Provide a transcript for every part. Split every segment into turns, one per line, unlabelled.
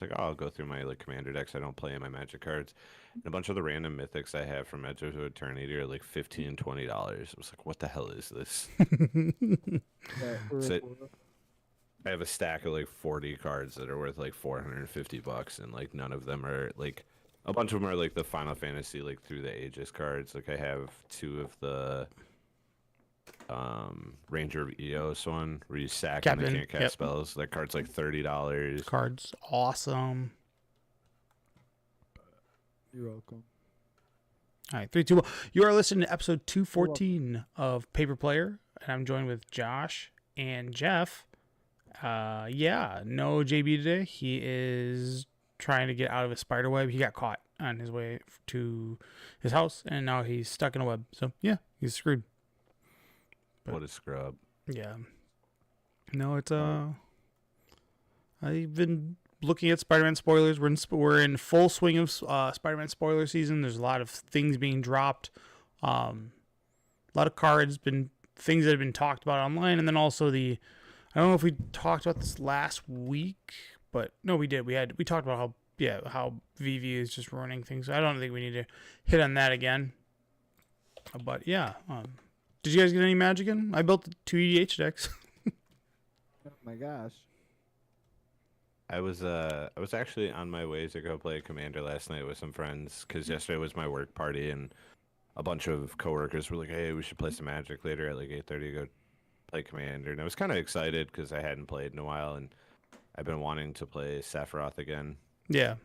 Like, oh, I'll go through my like commander decks. I don't play in my Magic cards, and a bunch of the random mythics I have from Edge of Eternity are like $15, $20. I was like, what the hell is this?
Yeah, for real,
So
for real.
I have a stack of like 40 cards that are worth like $450, and like none of them are like a bunch of them are like the Final Fantasy like through the ages cards. Like I have two of the Ranger of Eos one where you sack and they
Captain.
can't cast
Yep.
spells. That card's like $30.
Cards. Awesome.
You're welcome.
All right, 3, 2, 1. You are listening to episode 214 of Paper Player, and I'm joined with Josh and Jeff. Yeah, no JB today. He is trying to get out of a spider web. He got caught on his way to his house, and now he's stuck in a web. So yeah, he's screwed.
What a scrub.
Yeah. No, it's I've been looking at Spider-Man spoilers. We're in full swing of Spider-Man spoiler season. There's a lot of things being dropped, a lot of cards, been things that have been talked about online, and then also I don't know if we talked about this last week, but no, we did. We talked about how VV is just ruining things. I don't think we need to hit on that again. But yeah, did you guys get any Magic in? I built 2 EDH decks.
Oh my gosh.
I was actually on my way to go play Commander last night with some friends because yesterday was my work party and a bunch of coworkers were like, "Hey, we should play some Magic later at like 8:30 to go play Commander." And I was kind of excited because I hadn't played in a while and I've been wanting to play Sephiroth again.
Yeah.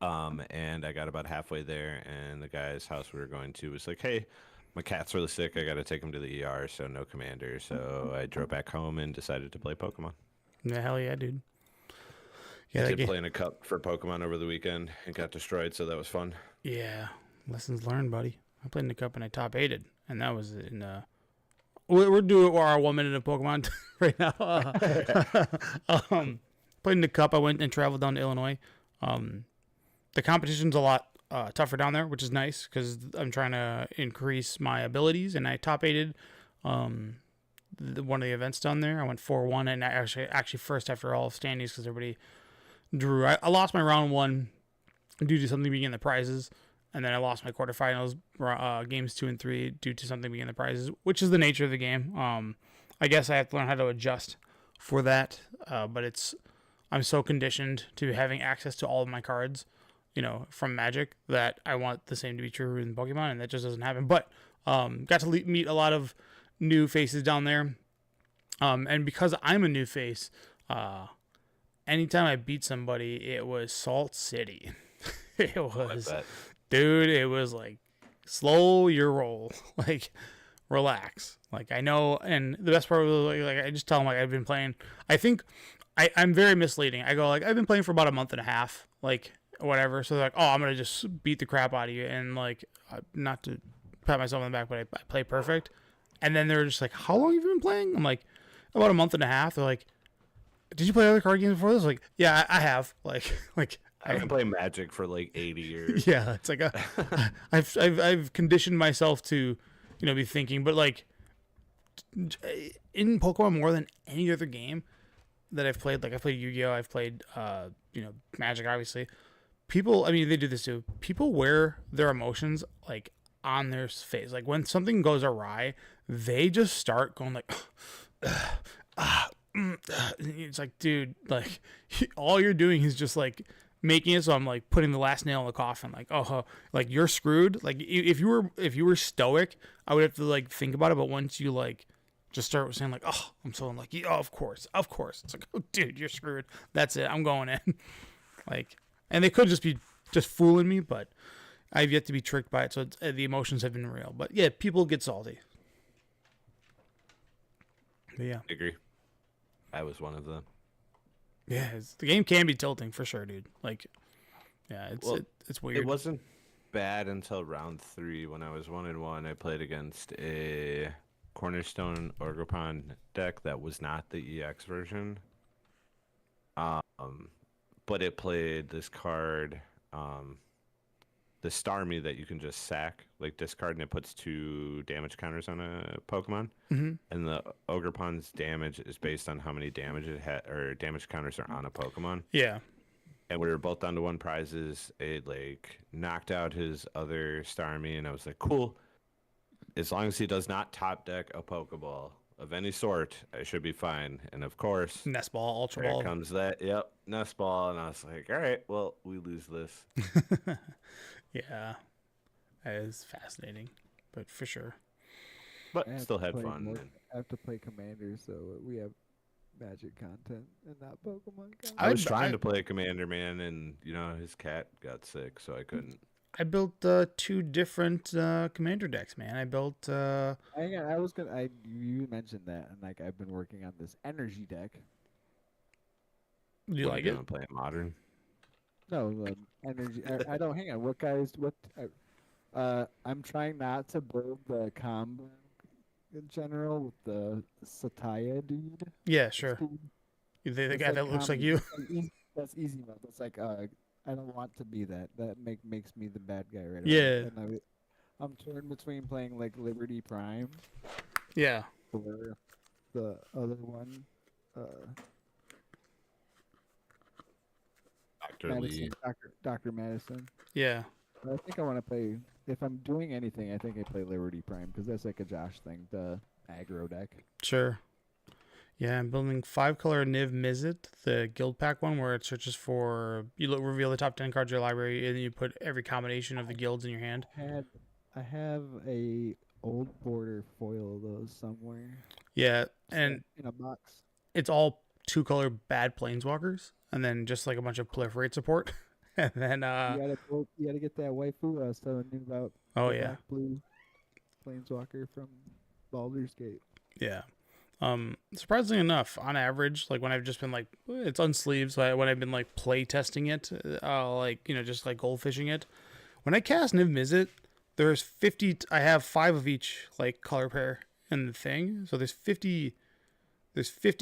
And I got about halfway there and the guy's house we were going to was like, "Hey, my cat's really sick. I got to take him to the ER, so no Commander." So I drove back home and decided to play Pokemon.
Yeah, hell yeah, dude.
Yeah,
Yeah,
I
that
did
game.
play in a cup for Pokemon over the weekend and got destroyed, so that was fun.
Yeah, lessons learned, buddy. I played in the cup and I top aided, and that was in. We're doing our 1 minute of Pokemon right now. Played in the cup. I went and traveled down to Illinois. The competition's a lot tougher down there, which is nice because I'm trying to increase my abilities, and I top aided. One of the events down there, I went 4-1, and I actually first after all of standings because everybody drew. I lost my round one due to something being in the prizes, and then I lost my quarterfinals games 2 and 3 due to something being in the prizes, which is the nature of the game. I guess I have to learn how to adjust for that, but I'm so conditioned to having access to all of my cards, from Magic that I want the same to be true in Pokemon, and that just doesn't happen. But got to meet a lot of new faces down there, and because I'm a new face, anytime I beat somebody, it was Salt City. It was, dude, it was like, slow your roll. Like, relax. Like, I know, and the best part was, like I just tell them, like, I've been playing. I think I'm very misleading. I go, like, I've been playing for about a month and a half, like, whatever. So they're like, oh, I'm going to just beat the crap out of you. And, like, not to pat myself on the back, but I play perfect. And then they're just like, how long have you been playing? I'm like, about a month and a half. They're like, did you play other card games before this? Like, yeah, I have. Like
I've been playing Magic for like 80 years.
yeah, it's like I've conditioned myself to, be thinking, but like in Pokemon more than any other game that I've played, like I played Yu-Gi-Oh, I've played Magic, obviously. People, I mean, they do this too. People wear their emotions like on their face. Like when something goes awry, they just start going like, it's like, dude, like all you're doing is just like making it so I'm like putting the last nail in the coffin. Like, oh, like you're screwed. Like if you were stoic, I would have to like think about it. But once you like just start saying like, oh, I'm so unlucky. Oh, of course. It's like, oh, dude, you're screwed. That's it. I'm going in. Like, and they could just be just fooling me, but I've yet to be tricked by it. So the emotions have been real. But yeah, people get salty. But yeah.
I agree. I was one of them.
Yeah, the game can be tilting for sure, dude. Like, yeah, it's weird.
It wasn't bad until round 3 when I was 1-1. I played against a Cornerstone Orgrimmon deck that was not the EX version. But it played this card, the Starmie that you can just sack, like discard, and it puts 2 damage counters on a Pokemon.
Mm-hmm.
And the Ogreppon's damage is based on how many damage it had or damage counters are on a Pokemon.
Yeah.
and we were both down to one prizes. It like knocked out his other star army, and I was like, cool. As long as he does not top deck a Pokeball of any sort, I should be fine. And of course,
Nest Ball, Ultra
there
Ball.
comes that, yep, Nest Ball. And I was like, all right, well, we lose this.
Yeah, that is fascinating, but for sure.
But
I have
still
to
had
play
fun.
more-
and
I have to play Commander, so we have Magic content and not Pokemon content.
I was
I'd-
trying
I-
to play Commander Man, and his cat got sick, so I couldn't.
I built 2 different commander decks, man. I built
I was gonna. You mentioned that, and like I've been working on this energy deck.
do you
What,
like it?
gonna play Modern?
No, energy. I don't. Hang on. What guys? What? I'm trying not to build the combo in general with the Satya dude.
Yeah, sure.
Dude.
The
It's
guy that looks like
combo.
you.
Like, that's easy mode. It's like I don't want to be that. That makes me the bad guy right
Yeah.
away. And I'm torn between playing like Liberty Prime
Yeah.
or the other one.
Dr. Lee.
Madison, Dr. Madison.
Yeah.
I think I want to play. If I'm doing anything, I think I play Liberty Prime because that's like a Josh thing, the aggro deck.
Sure. Yeah, I'm building 5-color Niv Mizzet, the guild pack one, where it searches for reveal the top 10 cards of your library, and then you put every combination of the guilds in your hand.
I have a old border foil of those somewhere.
Yeah, and
in a box.
it's all 2-color bad planeswalkers, and then just like a bunch of proliferate support, and then
You gotta get that waifu I was telling you about.
oh
the
yeah,
black blue planeswalker from Baldur's Gate.
yeah. Surprisingly enough, on average, like when I've just been like, it's unsleeved, so when I've been like play testing it, like just like goldfishing it, when I cast Niv Mizzet, there's 50. I have 5 of each like color pair in the thing, so there's 50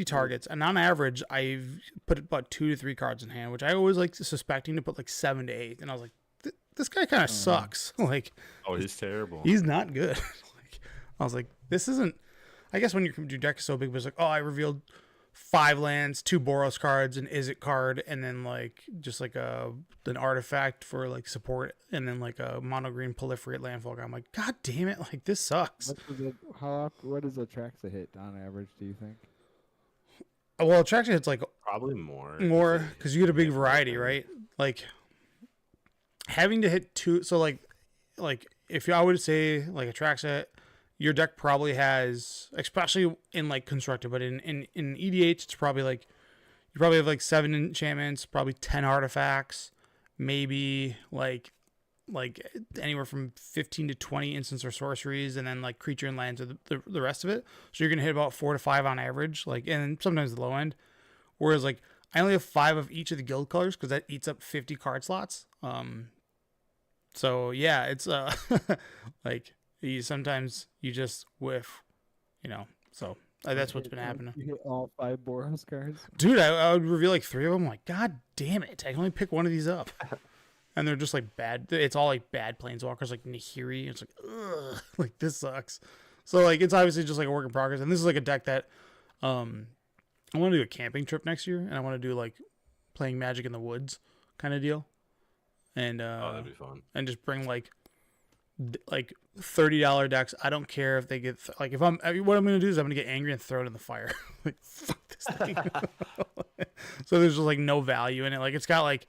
targets, and on average, I've put about 2 to 3 cards in hand, which I always like suspecting to put like 7 to 8, and I was like, this guy kind of sucks. Like,
Oh, he's terrible.
he's not good. Like, I was like, this isn't. I guess when your deck is so big, but it's like, oh, I revealed 5 lands, 2 Boros cards, an Izzet card, and then like just like an artifact for like support, and then like a mono green proliferate landfall guy. I'm like, god damn it, like this sucks.
What does Atraxa hit on average, do you think?
Well, attraction it's like
Probably more.
because you get a big variety, right? Like having to hit 2. So like if I would say like Atraxa, your deck probably has, especially in like constructed, but in EDH, it's probably like you probably have like 7 enchantments, probably 10 artifacts, maybe like anywhere from 15 to 20 instants or sorceries, and then like creature and lands are the rest of it. So you're gonna hit about 4 to 5 on average, like, and sometimes the low end. Whereas like I only have 5 of each of the guild colors because that eats up 50 card slots. So yeah, it's like sometimes you just whiff, So that's what's been happening.
You hit all 5 Boros cards.
Dude, I would reveal like 3 of them. Like, god damn it, I can only pick one of these up. And they're just like bad. It's all like bad planeswalkers, like Nahiri. It's like, ugh, like this sucks. So like, it's obviously just like a work in progress. And this is like a deck that, I want to do a camping trip next year, and I want to do like playing Magic in the Woods kind of deal. And
Oh, that'd be fun.
and just bring like $30 decks. I don't care if they get what I'm gonna do is I'm gonna get angry and throw it in the fire. Like, fuck this thing. So there's just like no value in it. Like, it's got like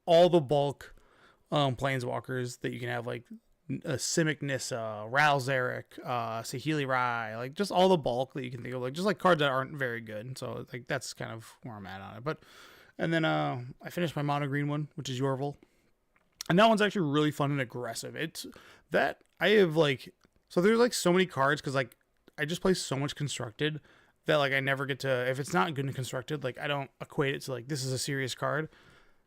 all the bulk planeswalkers that you can have, like Simic Nissa, Ral Zarek, Saheeli Rai, like just all the bulk that you can think of, like just like cards that aren't very good. So like that's kind of where I'm at on it. But and then I finished my mono green one, which is Yorvil. And that one's actually really fun and aggressive. It's that I have like, so there's like so many cards because like I just play so much constructed that like I never get to, if it's not good and constructed, like I don't equate it to like this is a serious card.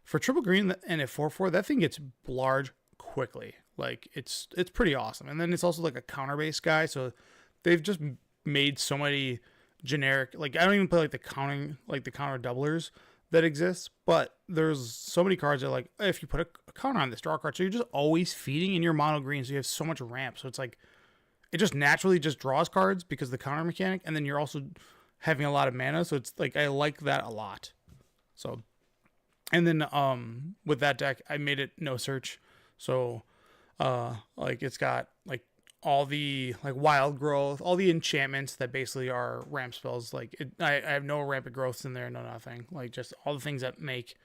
For triple green and at 4/4, that thing gets large quickly. Like it's pretty awesome. And then it's also like a counter based guy, so they've just made so many generic, like I don't even play like the counter doublers that exists, but there's so many cards that like if you put a counter on this, draw a card, so you're just always feeding in your mono green, so you have so much ramp, so it's like it just naturally just draws cards because of the counter mechanic, and then you're also having a lot of mana, so it's like I like that a lot. So And then with that deck, I made it no search. So like it's got like all the like wild growth, all the enchantments that basically are ramp spells. Like I have no rampant growths in there, no nothing. Like just all the things that make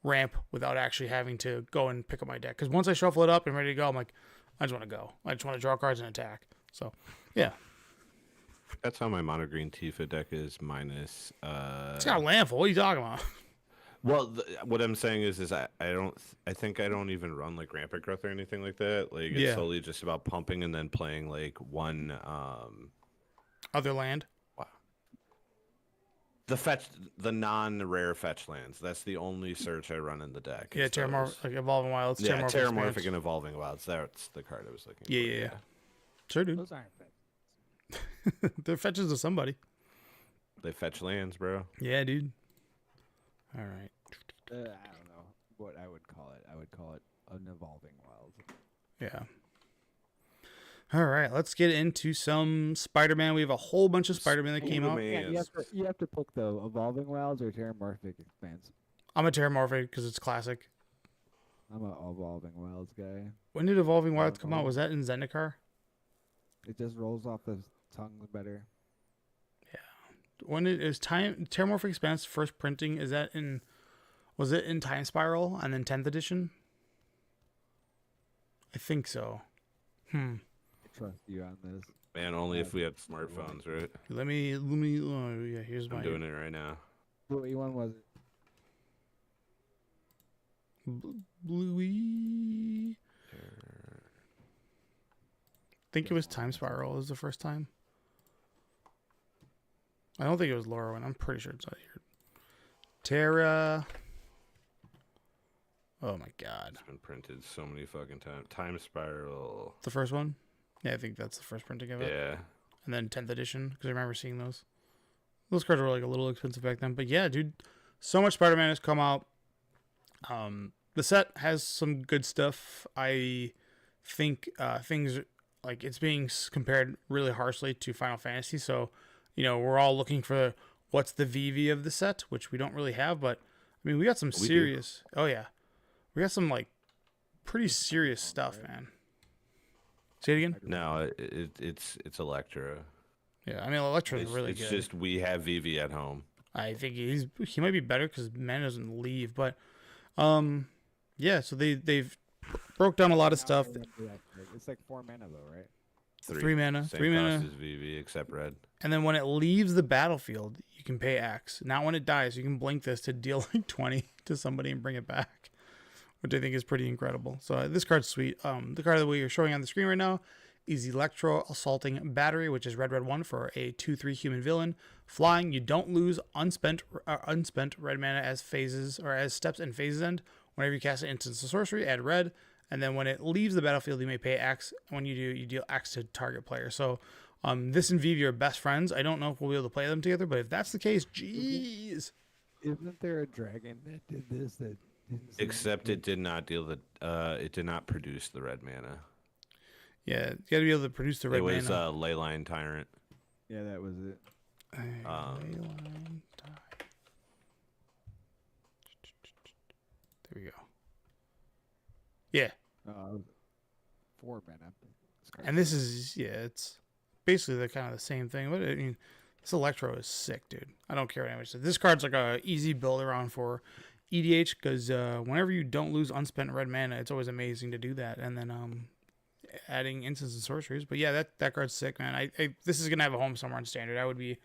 ramp without actually having to go and pick up my deck. Because once I shuffle it up and ready to go, I'm like, I just want to go. I just want to draw cards and attack. So yeah,
That's how my mono green Tifa deck is minus.
it's got a landful. What are you talking about?
Well, what I'm saying is I think I don't even run like rampant growth or anything like that. Like it's
Yeah.
solely just about pumping and then playing like one
Other land.
the non-rare fetch lands. That's the only search I run in the deck.
Yeah,
is
Terramorph,
those.
like Evolving Wilds.
Yeah, Terramorphic
Expanse.
and Evolving Wilds. That's the card I was looking
Yeah,
for.
yeah, yeah. Sure, dude.
Those aren't bad.
They're fetches to somebody.
They fetch lands, bro.
Yeah, dude. All right.
I don't know what I would call it. I would call it an evolving wild.
Yeah. All right, let's get into some Spider-Man. We have a whole bunch of Spider-Man that came out.
Spider-Man.
Yeah, you have to pick the evolving wilds or terramorphic expanse.
I'm a Terramorphic because it's classic.
I'm a evolving wilds guy.
When did Evolving Wilds come out? Was that in Zendikar?
It just rolls off the tongue better.
When it is time Terramorphic Expanse first printing? Is that in? Was it in Time Spiral and then 10th edition? I think so.
I trust you on this.
Man, only if we had smartphones, right?
Let me. Oh, yeah, here's my.
I'm doing it right now.
What one was it?
Bluey. Think it was Time Spiral. Was the first time. I don't think it was Lorwyn. I'm pretty sure it's out here. Terra. Oh my god.
It's been printed so many fucking times. Time Spiral.
The first one? Yeah, I think that's the first printing of it.
Yeah.
And then 10th edition, because I remember seeing those. Those cards were like a little expensive back then. But yeah, dude, so much Spider-Man has come out. The set has some good stuff. I think things like it's being compared really harshly to Final Fantasy. So, you know, we're all looking for what's the VV of the set, which we don't really have. But I mean, we got some
We do.
serious. Oh yeah, we got some like pretty serious stuff, man. Say it again.
No, it's Electra.
Yeah, I mean, Electro's
It's,
really
it's
good.
just we have VV at home.
I think he might be better because man doesn't leave. But yeah. So they've broke down a lot of stuff.
It's like 4 mana though, right?
Three mana,
Same
3
cost
mana.
as VV except red.
And then when it leaves the battlefield, you can pay X. Not when it dies. You can blink this to deal like 20 to somebody and bring it back, which I think is pretty incredible. So this card's sweet. The card that we are showing on the screen right now is Electro Assaulting Battery, which is red 1 for a 2/3 human villain. Flying, you don't lose unspent red mana as phases or as steps and phases end. Whenever you cast an instance of sorcery, add red. And then when it leaves the battlefield, you may pay X. When you do, you deal X to target player. So this and Vivi are best friends. I don't know if we'll be able to play them together, but if that's the case, jeez.
Isn't there a dragon that did this? That didn't seem
Except
to-
it did not deal the it did not produce the red mana.
Yeah, you got to be able to produce the red
It was
mana.
Leyline Tyrant.
Yeah, that was it.
Leyline die. There we go. Yeah,
Uh, 4 mana.
and this is it's basically the kind of the same thing. But I mean, this Electro is sick, dude. I don't care what anyone says. This card's like a easy build around for EDH because whenever you don't lose unspent red mana, it's always amazing to do that. And then adding instants and sorceries. But yeah, that card's sick, man. I this is gonna have a home somewhere in standard. I would be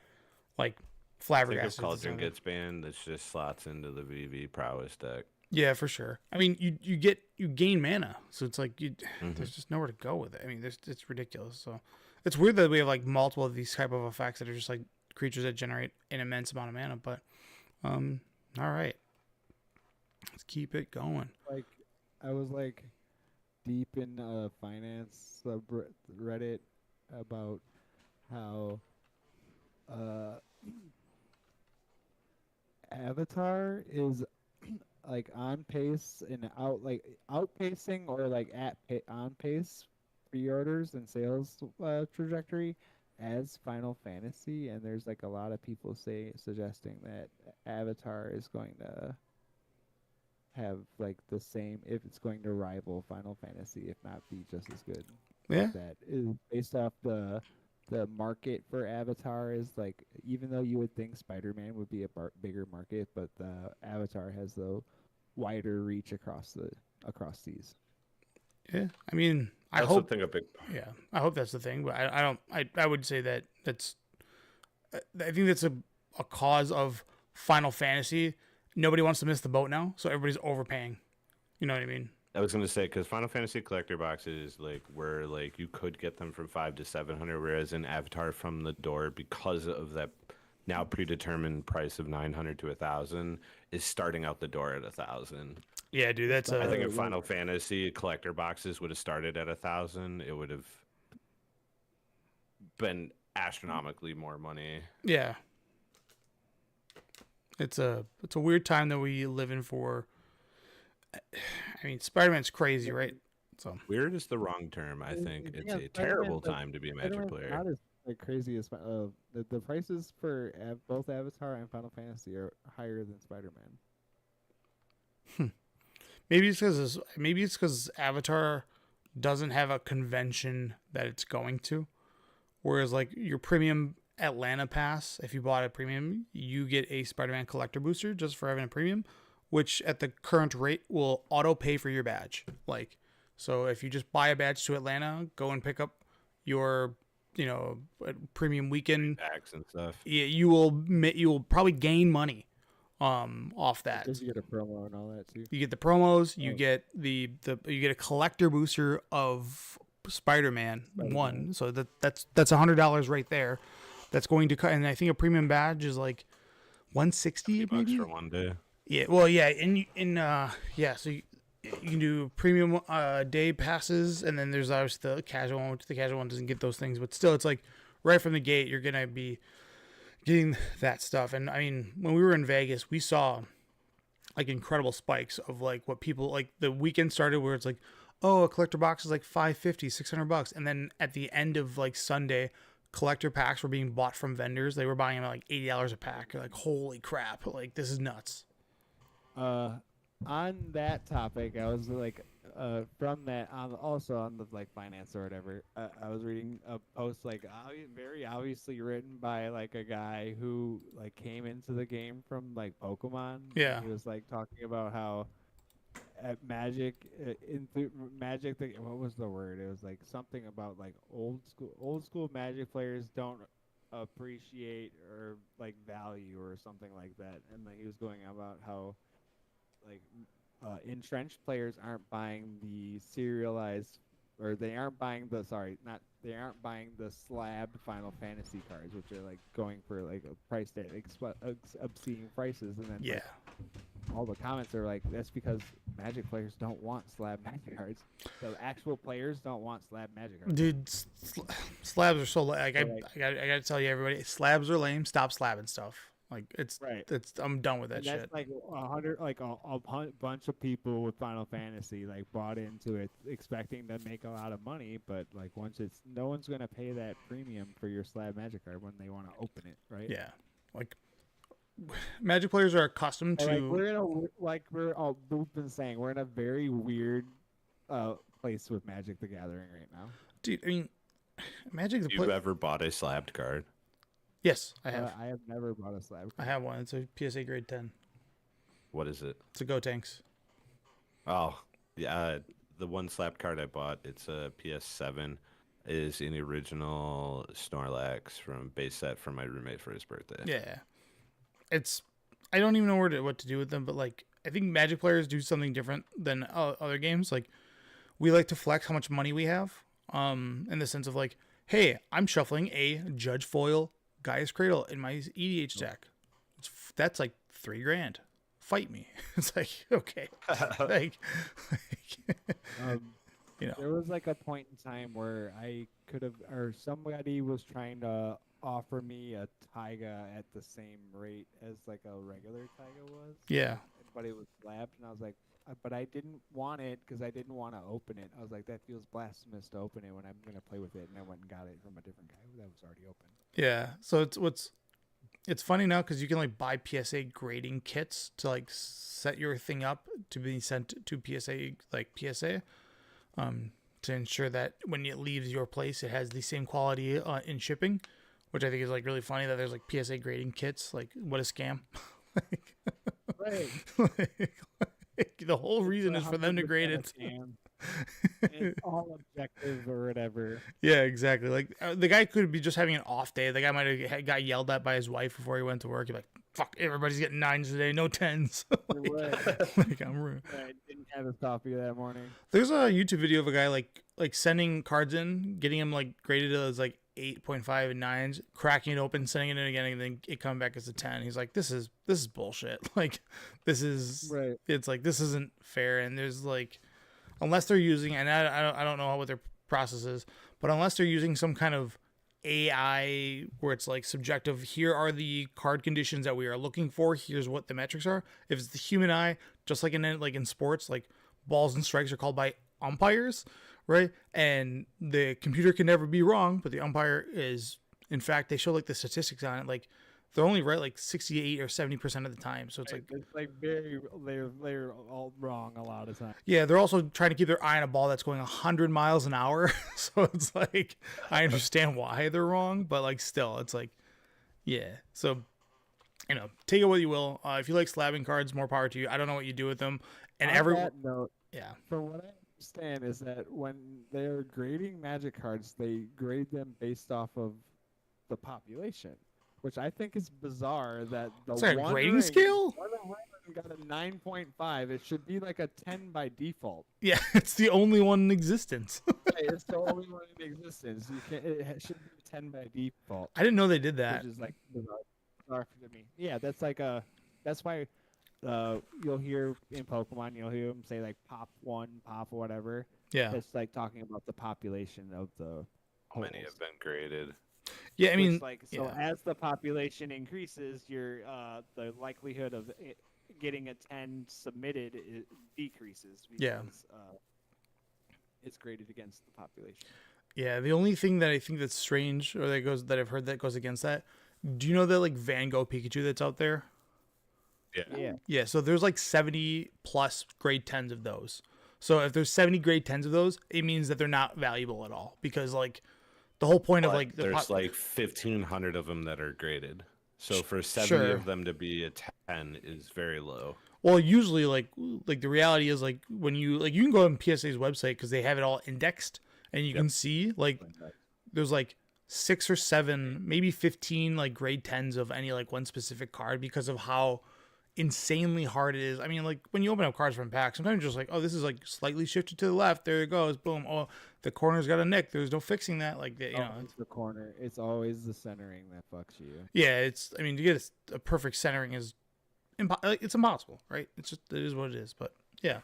like
I think if
flabbergasted. if it's
Cauldron
not.
gets banned, this just slots into the VV prowess deck.
Yeah, for sure. I mean, you gain mana, so it's like there's just nowhere to go with it. I mean, it's ridiculous. So it's weird that we have like multiple of these type of effects that are just like creatures that generate an immense amount of mana. But all right, let's keep it going.
Like, I was like deep in finance subreddit about how Avatar is like on pace and outpacing or like on pace pre-orders and sales trajectory as Final Fantasy, and there's like a lot of people suggesting that Avatar is going to have like the same, if it's going to rival Final Fantasy, if not be just as good.
Yeah.
That is based off the market for Avatar is like, even though you would think Spider-Man would be a bigger market, but the Avatar has the wider reach across these.
Yeah. I mean, I
also
hope.
think a big
Yeah, I hope that's the thing, but I don't. I would say that that's. I think that's a cause of Final Fantasy. Nobody wants to miss the boat now, so everybody's overpaying. You know what I mean?
I was gonna say because Final Fantasy collector boxes like where like you could get them from 500 to 700, whereas in Avatar from the door because of that now predetermined price of 900 to 1,000 is starting out the door at 1,000.
Yeah, dude, that's
I think
a
if Final Fantasy collector boxes would have started at 1,000, it would have been astronomically more money.
yeah. It's a weird time that we live in for. I mean, Spider-Man's crazy, right? So
Weird is the wrong term. I think it's
Yeah,
a terrible
Spider-Man's like,
time to be a Magic
Spider-Man's
player.
not as like crazy as the prices for both Avatar and Final Fantasy are higher than Spider-Man.
maybe it's because Avatar doesn't have a convention that it's going to, whereas like your premium Atlanta pass, if you bought a premium, you get a Spider-Man collector booster just for having a premium, which at the current rate will auto pay for your badge. Like, so if you just buy a badge to Atlanta, go and pick up your, premium weekend,
Packs and stuff.
you will probably gain money, off that.
Because you get a promo and all that too.
You get the promos, you
Oh.
get you get a collector booster of Spider-Man 1. So that's $100 right there. That's going to cut, and I think a premium badge is like 160
$50
maybe.
for one day.
Yeah, well, yeah, so you can do premium day passes, and then there's obviously the casual one, which the casual one doesn't get those things, but still, it's like right from the gate, you're gonna be getting that stuff. And I mean, when we were in Vegas, we saw like incredible spikes of like what people like. The weekend started where it's like, oh, a collector box is like $550, $600, and then at the end of like Sunday, collector packs were being bought from vendors. They were buying them at like $80 a pack. You're like, holy crap! Like, this is nuts.
On that topic, I was like, from that also on the like finance or whatever. I was reading a post like very obviously written by like a guy who like came into the game from like Pokemon.
Yeah.
He was like talking about how at Magic, Magic, what was the word? It was like something about like old school Magic players don't appreciate or like value or something like that. And like he was going about how like entrenched players aren't buying the serialized, or they aren't buying they aren't buying the slabbed Final Fantasy cards, which are like going for like a price that obscene prices, and then
Yeah.
like, all the comments are like, that's because Magic players don't want slab Magic cards. The actual players don't want slab Magic cards.
Dude, slabs are so like,
So,
I gotta tell you, everybody, slabs are lame. Stop slabbing stuff. Like, it's
Right.
I'm done with that
And
shit.
that's like 100, like a bunch of people with Final Fantasy like bought into it, expecting to make a lot of money. But like once it's, no one's gonna pay that premium for your slab Magic card when they want to open it, right?
Yeah, like Magic players are accustomed
So,
to.
like we're in a we've been saying we're in a very weird place with Magic the Gathering right now.
Dude, I mean, Magic the
Have you ever bought a slabbed card?
Yes, I have.
I have never bought a slab
I
card.
have one. It's a PSA grade 10.
What is it?
It's a Go Tanks.
Oh, yeah. The one slab card I bought, it's a PS7, is in the original Snorlax from base set from my roommate for his birthday.
Yeah, it's. I don't even know what to do with them, but like I think Magic players do something different than other games. Like we like to flex how much money we have. In the sense of like, hey, I'm shuffling a Judge Foil Gaia's Cradle in my EDH deck. That's like $3,000. Fight me. It's like, okay, like
There was like a point in time where I could have, or somebody was trying to offer me a Taiga at the same rate as like a regular Taiga was,
yeah,
but it was slabbed, and I was like, but I didn't want it because I didn't want to open it. I was like, that feels blasphemous to open it when I'm gonna play with it, and I went and got it from a different guy that was already open.
yeah. So it's it's funny now because you can like buy PSA grading kits to like set your thing up to be sent to PSA, to ensure that when it leaves your place, it has the same quality in shipping, which I think is like really funny that there's like PSA grading kits. Like, what a scam!
Right.
The whole reason is for them to grade
100% a
it.
scam. It's all objective or whatever.
Yeah, exactly. Like the guy could be just having an off day. The guy might have got yelled at by his wife before he went to work. He's like, "Fuck, everybody's getting 9s today, no 10s." Like, I'm rude.
I didn't have his coffee that morning.
There's a YouTube video of a guy like sending cards in, getting them like graded as like 8.5 and 9s, cracking it open, sending it in again, and then it coming back as a 10. He's like, this is bullshit. Like, this is
Right.
it's like this isn't fair. And there's like, unless they're using, and I don't know what their process is, but unless they're using some kind of AI where it's like subjective, here are the card conditions that we are looking for, here's what the metrics are. If it's the human eye, just like in sports, like balls and strikes are called by umpires, right? And the computer can never be wrong, but the umpire is, in fact, they show like the statistics on it, like they're only right like 68 or 70% of the time. So it's like,
It's like they're all wrong a lot of times.
yeah, they're also trying to keep their eye on a ball that's going 100 miles an hour. So it's like, I understand why they're wrong, but like still, it's like, yeah. So, take it what you will. If you like slabbing cards, more power to you. I don't know what you do with them. And
On
everyone,
that note,
yeah,
from what I understand is that when they're grading Magic cards, they grade them based off of the population, which I think is bizarre. That the
it's like a
One
grading
Ring-
scale.
One Ring got a 9.5. It should be like a 10 by default.
Yeah, it's the only one in existence.
It's the only one in existence. You can It should be 10 by default,
I didn't know they did that.
which is like bizarre to me. Yeah, that's why you'll hear in Pokemon, you'll hear them say like pop 1, pop or whatever.
Yeah,
It's like talking about the population of the
How many
holes.
have been graded?
yeah. I mean,
Which, like, so
yeah.
as the population increases, your the likelihood of it getting a 10 submitted decreases because
Yeah.
it's graded against the population.
Yeah, the only thing that I think that's strange, or that I've heard that goes against that. Do you know that like Van Gogh Pikachu that's out there?
Yeah.
Yeah.
Yeah, so there's like 70 plus grade 10s of those. So if there's 70 grade 10s of those, it means that they're not valuable at all, because like the whole point of
But
like
there's like 1,500 of them that are graded. So for 70
Sure.
of them to be a 10 is very low.
well, usually like the reality is like when you can go on PSA's website because they have it all indexed, and you can see like there's like 6 or 7, maybe 15 like grade 10s of any like one specific card because of how insanely hard it is. I mean, like when you open up cards from packs, sometimes you're just like, oh, this is like slightly shifted to the left. There it goes. Boom. Oh, the corner's got a nick. There's no fixing that. Like, you know,
It's the corner. It's always the centering that fucks you.
yeah. It's. I mean, to get a perfect centering is it's impossible, right? It is what it is. But yeah.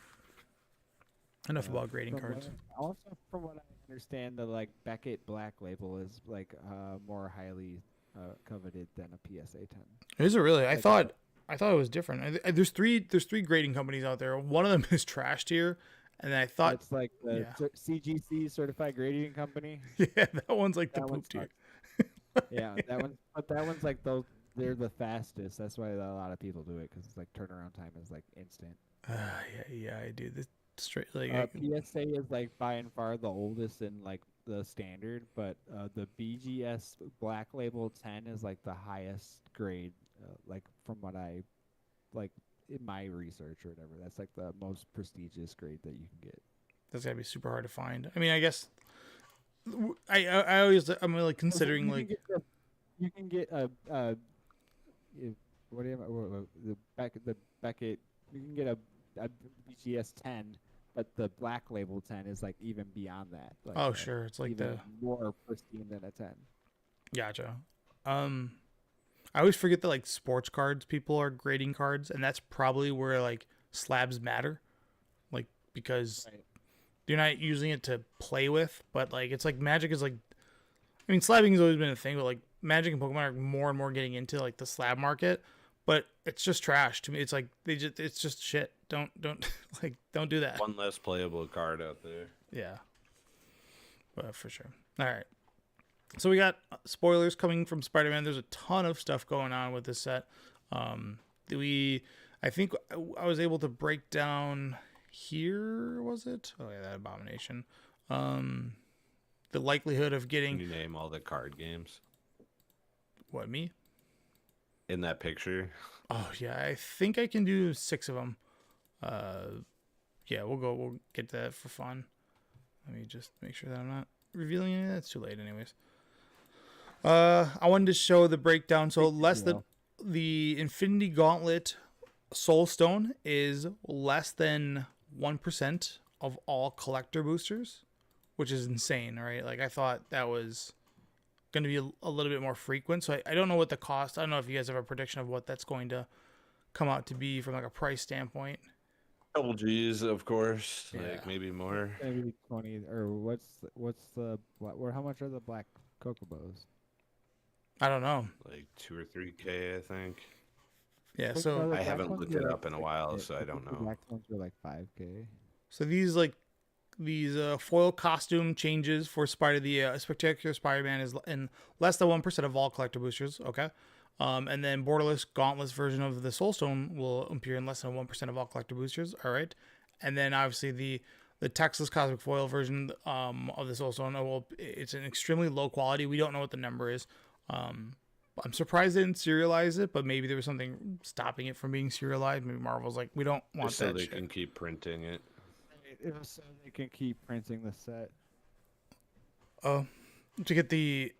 Enough about grading
From
cards.
Also, from what I understand, the like Beckett Black Label is like more highly coveted than a PSA 10.
Is it really? I
Like,
thought it was different. There's three grading companies out there. One of them is Trash Tier, and I thought,
It's like the
yeah.
CGC Certified Grading Company.
yeah, that one's like the
That one
poop tier.
Yeah, that one's like they're the fastest. That's why a lot of people do it because it's like turnaround time is like instant.
Yeah, I do. This straight like
PSA is like by and far the oldest in like the standard, but the BGS Black Label 10 is like the highest grade, like from what I like in my research or whatever. That's like the most prestigious grade that you can get.
that's gotta be super hard to find. I mean, I guess I always I'm like considering
You can
like
get you can get a what do you the Beckett you can get a BGS 10, but the Black Label 10 is like even beyond that. Like,
oh sure, it's like
even
the
more pristine than a 10.
gotcha. I always forget that like sports cards people are grading cards, and that's probably where like slabs matter, like because
Right.
you're not using it to play with, but like it's like Magic is like, I mean, slabbing has always been a thing, but like Magic and Pokemon are more and more getting into like the slab market, but it's just trash to me. It's like it's just shit. Don't like don't do that.
One less playable card out there.
Yeah, but for sure. All right. So we got spoilers coming from Spider-Man. There's a ton of stuff going on with this set. I think I was able to break down here. Was it? Oh yeah, that Abomination. The likelihood of
Can
getting
you name all the card games
what, me?
in that picture?
Oh yeah, I think I can do 6 of them. Yeah, we'll get to that for fun. Let me just make sure that I'm not revealing any of that. It's too late anyways. I wanted to show the breakdown. So the Infinity Gauntlet Soul Stone is less than 1% of all collector boosters, which is insane, right? Like I thought that was going to be a little bit more frequent. So I don't know what the cost. I don't know if you guys have a prediction of what that's going to come out to be from like a price standpoint.
Double G's, of course.
Yeah.
Like maybe more.
Maybe 20 or how much are the black Chocobos?
I don't know.
Like 2 or 3K, I think.
Yeah,
The
so
black
I haven't
ones
looked
were
it
like
up in a while,
6K.
so I don't
The
know.
black ones were like 5K.
so these foil costume changes for Spectacular Spider-Man is in less than 1% of all collector boosters. Okay. And then Borderless Gauntless version of the Soulstone will appear in less than 1% of all collector boosters. All right. And then obviously the Texas Cosmic Foil version of the Soulstone, it's an extremely low quality. We don't know what the number is. I'm surprised they didn't serialize it, but maybe there was something stopping it from being serialized. Maybe Marvel's like, we don't want
Just so
that
they
shit.
can keep printing it.
It was so they can keep printing the set.
Oh, to get the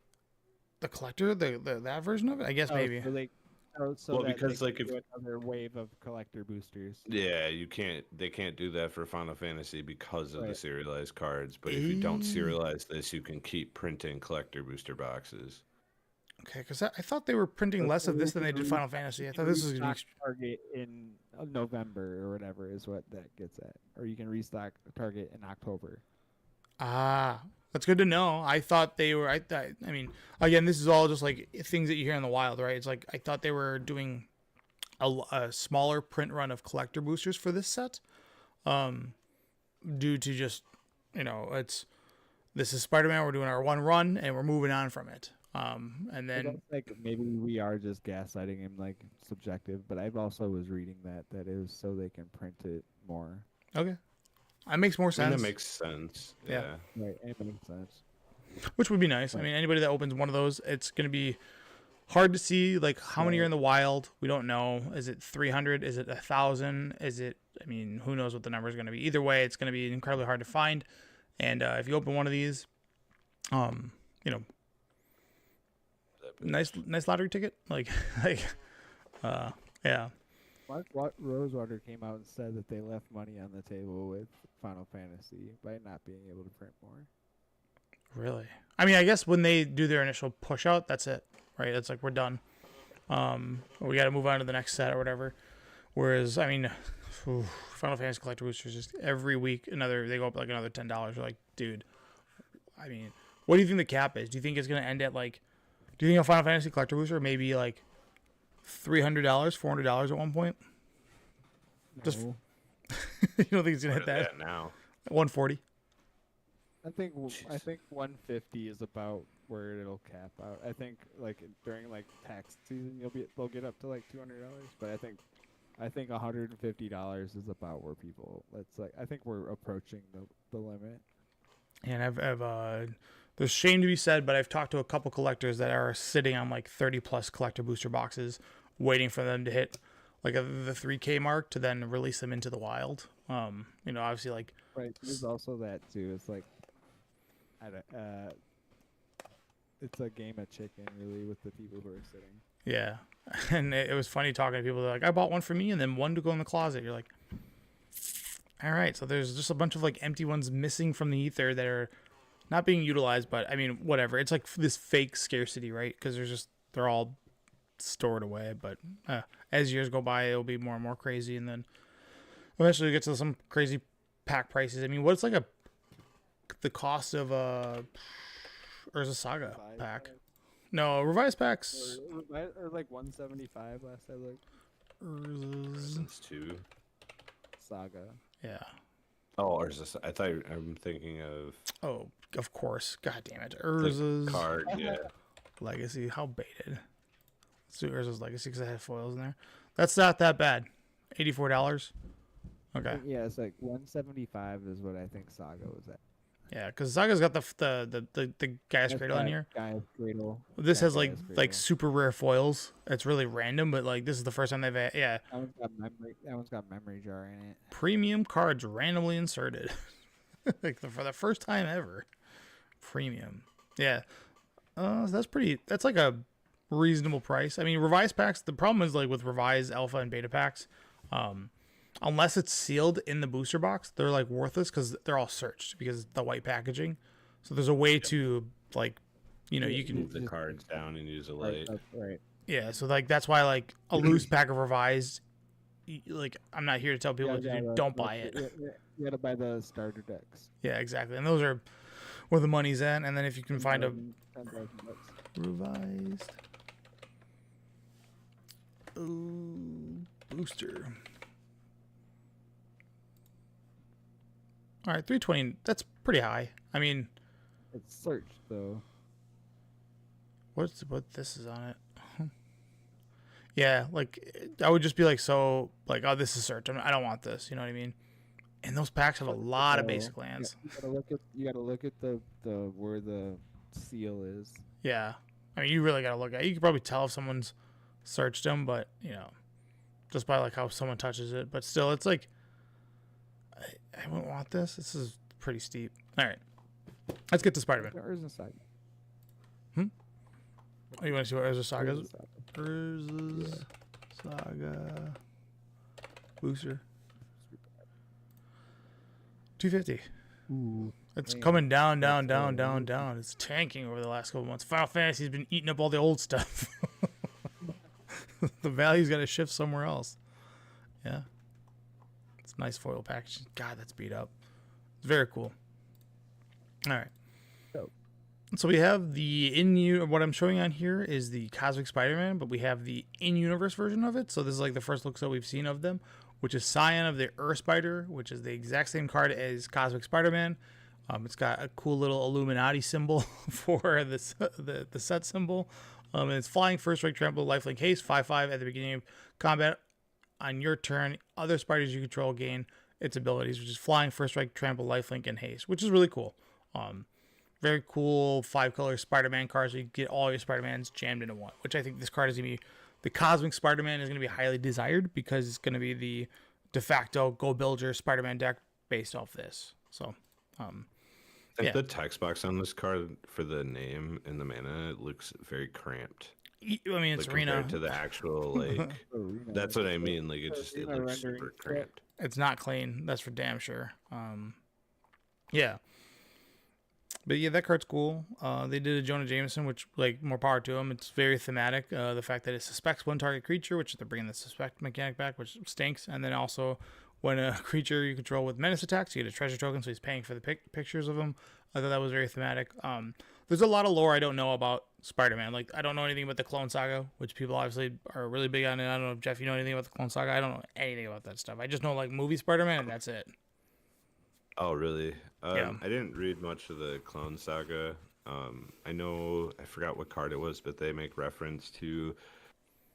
collector, that version of it, I guess maybe.
So
Well,
that
because,
they
like,
can
if-
do another wave of collector boosters.
Yeah, they can't do that for Final Fantasy because of the
Right.
serialized cards. But if you don't serialize this, you can keep printing collector booster boxes.
Okay, because I thought they were printing less of this than they did Final Fantasy. I thought this was gonna be.
Target in November or whatever is what that gets at, or you can restock Target in October.
Ah, that's good to know. I thought they were. I mean, again, this is all just like things that you hear in the wild, right? It's like I thought they were doing a smaller print run of collector boosters for this set, due to just this is Spider-Man. We're doing our one run and we're moving on from it. And
So
then
that's like maybe we are just gaslighting him, like subjective. But I've also was reading that it was so they can print it more.
okay, that makes more
And
sense.
that makes sense.
Yeah.
Yeah.
Right, it makes sense.
Which would be nice. I mean, anybody that opens one of those, it's going to be hard to see like how many are in the wild. We don't know. Is it 300? Is it 1,000? Is it? I mean, who knows what the number is going to be? Either way, it's going to be incredibly hard to find. And if you open one of these, nice lottery ticket. Yeah.
Mark Rosewater came out and said that they left money on the table with Final Fantasy by not being able to print more.
Really? I mean, I guess when they do their initial push out, that's it, right? It's like we're done. We got to move on to the next set or whatever. Whereas, I mean, Final Fantasy collector boosters just every week they go up like another $10. You're like, dude. I mean, what do you think the cap is? Do you think it's gonna end at like? Do you think a Final Fantasy collector booster maybe like $300, $400 at one point? Just-
No.
You don't think it's gonna
What
hit
are they
that?
at now?
140.
I think
Jeez.
150 is about where it'll cap out. I think like during like tax season they'll get up to like $200, but I think $150 is about where people. It's like I think we're approaching the limit.
And there's shame to be said, but I've talked to a couple collectors that are sitting on like 30 plus collector booster boxes, waiting for them to hit like the 3K mark to then release them into the wild. Obviously like
Right. There's also that too. It's like it's a game of chicken really with the people who are sitting.
yeah, and it was funny talking to people that are like I bought one for me and then one to go in the closet. You're like, all right, so there's just a bunch of like empty ones missing from the ether that are not being utilized, but I mean whatever. It's like this fake scarcity, right? Because they're all stored away. But as years go by, it'll be more and more crazy, and then eventually we get to some crazy pack prices. I mean, what's like the cost of a Urza Saga
Five
pack?
packs.
No, revised packs.
Or like 175 last I looked.
Urza's,
Since 2.
Saga.
yeah.
Oh, Urza. I thought I'm thinking of
Oh, of course. God damn it.
the
Urza's
card. Yeah.
Legacy. How baited. Let's do Urza's Legacy because I have foils in there. That's not that bad. $84. Okay.
Yeah, it's like 175 is what I think Saga was at.
Yeah, because Saga's got the Gaia's
That's
Cradle in
got
here.
Gaia's Cradle.
This
Got
has like
Gaia's Cradle.
super rare foils. It's really random, but like this is the first time they've had, yeah,
That one's got memory. That one's got memory jar in it.
premium cards randomly inserted. Like for the first time ever. Premium. Yeah. That's pretty, that's like a reasonable price. I mean, revised packs, the problem is like with revised alpha and beta packs, unless it's sealed in the booster box, they're like worthless because they're all searched because the white packaging. So there's a way to like, you know, you can
Move the cards down and use a light.
Right.
yeah. So like that's why like a loose pack of revised, like I'm not here to tell people
Yeah,
what to
yeah,
do. Don't buy it.
You gotta buy the starter decks.
Yeah, exactly. And those are where the money's at. And then if you can find a
10,000 bucks.
revised booster. All right, 320. That's pretty high. I mean,
It's searched though.
what this is on it? Yeah, like I would just be like, so like, oh, this is search. I don't want this. You know what I mean? And those packs have a lot of
So,
basic lands.
You gotta look at the where the seal is.
Yeah, I mean, you really gotta look at it. You can probably tell if someone's searched them, but you know, just by like how someone touches it. But still, it's like, I wouldn't want this. This is pretty steep. All right, let's get to Spider-Man.
There is a Saga.
Oh, you want to see what Urza Saga
There's
is?
a Saga.
Urza's Saga booster. 250.
Ooh.
It's
Man,
coming down.
that's really
It's tanking over the last couple months. Final Fantasy's been eating up all the old stuff. The value's got to shift somewhere else. Yeah. It's nice foil packaging. God, that's beat up. It's very cool. All right.
Dope.
So we have the what I'm showing on here is the Cosmic Spider-Man, but we have the in-universe version of it. So this is like the first looks that we've seen of them, which is Scion of the Earth Spider, which is the exact same card as Cosmic Spider-Man. It's got a cool little Illuminati symbol for this, the set symbol. And it's flying, first strike, trample, lifelink, haste, 5/5 at the beginning of combat. On your turn, other spiders you control gain its abilities, which is flying, first strike, trample, lifelink, and haste, which is really cool. Very cool 5-color Spider-Man cards. So you get all your Spider-Mans jammed into one, which I think this card is going to be, the Cosmic Spider-Man is going to be highly desired because it's going to be the de facto go build your Spider-Man deck based off this. So,
I think
yeah.
the text box on this card for the name and the mana looks very cramped.
I mean, it's
Like
Arena.
compared to the actual like.
Arena.
That's what I mean. Like it just it
Arena
looks
rendering
super
crap.
cramped.
It's not clean. That's for damn sure. Yeah. But yeah, that card's cool. They did a Jonah Jameson, which like more power to him. It's very thematic. The fact that it suspects one target creature, which they're bringing the suspect mechanic back, which stinks. And then also when a creature you control with menace attacks, you get a treasure token, so he's paying for the pictures of him. I thought that was very thematic. There's a lot of lore I don't know about Spider-Man. Like I don't know anything about the Clone Saga, which people obviously are really big on. And I don't know if Jeff, you know anything about the Clone Saga? I don't know anything about that stuff. I just know like movie Spider-Man, and that's it.
Oh really?
Yeah.
I didn't read much of the Clone Saga. I know I forgot what card it was, but they make reference to.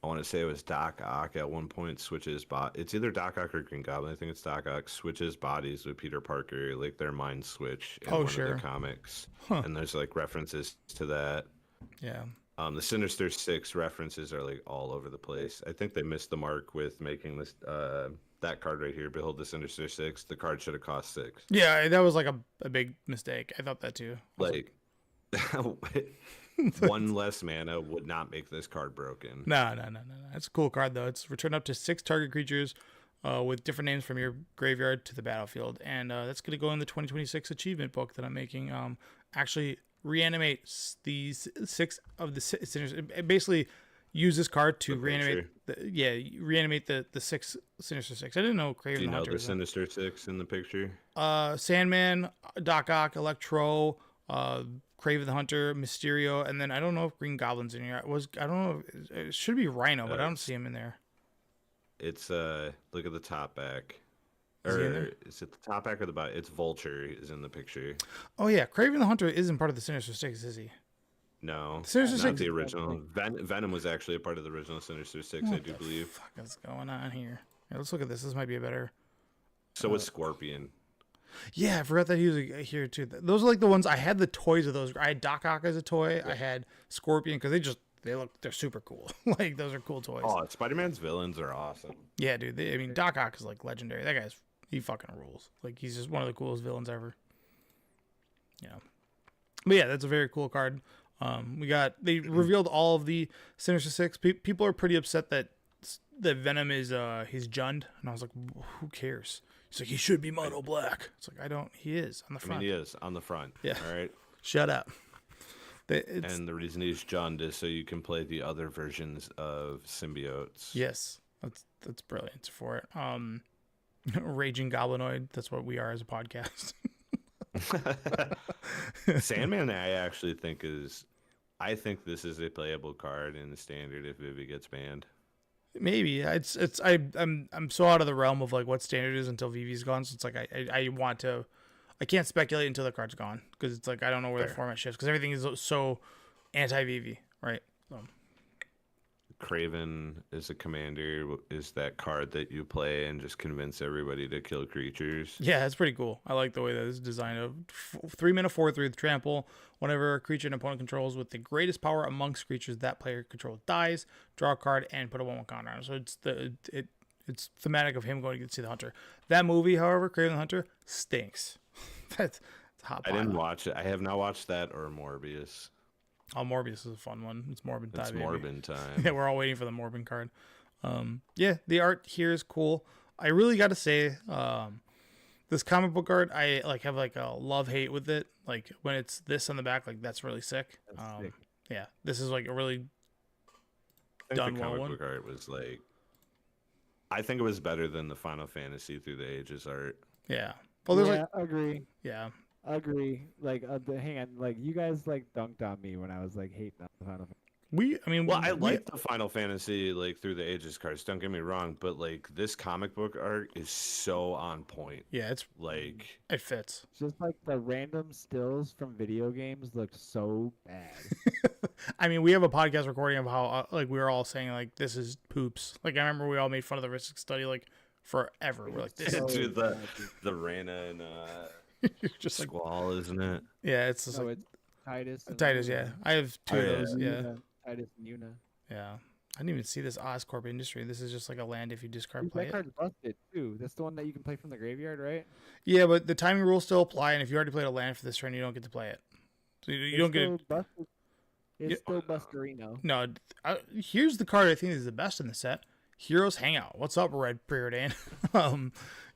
I want to say it was Doc Ock at one point switches It's either Doc Ock or Green Goblin. I think it's Doc Ock switches bodies with Peter Parker, like their minds switch in one of the comics.
Huh.
And there's like references to that.
Yeah.
The Sinister Six references are like all over the place. I think they missed the mark with making this that card right here. Behold the Sinister Six. The card should have cost 6.
Yeah, that was like a big mistake. I thought that too.
Like one less mana would not make this card broken.
No. It's a cool card though. It's return up to 6 target creatures with different names from your graveyard to the battlefield, and that's going to go in the 2026 achievement book that I'm making. Actually, reanimate these 6 of the sinners. Basically, use this card to reanimate. Reanimate the 6 Sinister Six. I didn't know Craven
Do you
the
know
Hunter
the
was in.
Sinister Six in the picture?
Sandman, Doc Ock, Electro, Craven the Hunter, Mysterio, and then I don't know if Green Goblin's in here. I don't know. It should be Rhino, but I don't see him in there.
It's look at the top back.
Is he in
Or
there?
is it the top back or the bottom? It's Vulture is in the picture.
Oh yeah, Craven the Hunter isn't part of the Sinister Six, is he?
No,
Sinister
not
Six.
the original. Venom was actually a part of the original Sinister Six, I
What
do
the
believe.
fuck is going on here? Here, let's look at this. This might be a better.
So was Scorpion.
Yeah, I forgot that he was here too. Those are like the ones I had. The toys of those. I had Doc Ock as a toy. I had Scorpion because they're super cool. Like those are cool toys.
Oh, Spider-Man's villains are awesome.
Yeah, dude. I mean, Doc Ock is like legendary. That guy's he fucking rules. Like he's just one of the coolest villains ever. Yeah, but yeah, that's a very cool card. They revealed all of the Sinister Six. People are pretty upset that Venom is he's Jund, and I was like, who cares? He's like, he should be mono black. It's like he is on the
I
front.
mean, he is on the front.
Yeah.
All right.
Shut up. It's,
And the reason he's John is so you can play the other versions of symbiotes.
yes, that's brilliant for it. Raging Goblinoid. That's what we are as a podcast.
Sandman, I actually think I think this is a playable card in the standard if Vivi gets banned.
Maybe I'm so out of the realm of like what standard is until VV's gone. So it's like I can't speculate until the card's gone because it's like I don't know where the
Fair.
format shifts because everything is so anti VV, right? So,
Craven is a commander, is that card that you play and just convince everybody to kill creatures.
yeah, it's pretty cool. I like the way that it's designed. Of 3 mana 4/3 with trample. Whenever a creature an opponent controls with the greatest power amongst creatures that player controls dies, draw a card and put a 1/1 counter on it. So it's thematic of him going to see the hunter. That movie, however, Craven the Hunter stinks. That's a hot.
I didn't
pile.
watch it. I have not watched that or Morbius.
Oh, Morbius is a fun one. It's Morbin time.
It's
baby.
Morbin time.
Yeah, we're all waiting for the Morbin card. Yeah, the art here is cool. I really got to say, this comic book art, I like have like a love hate with it. Like when it's this on the back, like that's really sick.
That's sick.
Yeah, this is like a really
I
done
think the
well
comic
one.
book art was like, I think it was better than the Final Fantasy Through the Ages art.
yeah. Well, there's
yeah,
like
agree.
yeah.
Agree. Like, hang on. Like, you guys like dunked on me when I was like hating on Final Fantasy.
Well, I like the Final Fantasy like Through the Ages cards. Don't get me wrong, but like this comic book art is so on point.
Yeah,
Like,
it fits.
Just like the random stills from video games look so bad.
I mean, we have a podcast recording of how like we were all saying like this is poops. Like I remember we all made fun of the Ristic study like forever. We're like this is
Dude, the
bad, dude.
the Reyna and
You're just like
Squall, isn't it?
yeah, it's just
No,
like
it's Titus. and
Titus.
Una.
Yeah, I have two
Oh,
of
yeah.
those. Yeah.
Una, Titus and Una.
Yeah. I didn't even see this Oscorp Industry. This is just like a land if you discard
Dude,
play
that
it.
card's busted too. That's the one that you can play from the graveyard, right?
Yeah, but the timing rules still apply, and if you already played a land for this turn, you don't get to play it. So you don't get
still
it.
busted. It's
Yeah.
still Buscarino.
No, here's the card I think is the best in the set. Heroes Hangout. What's up, Red Preordain?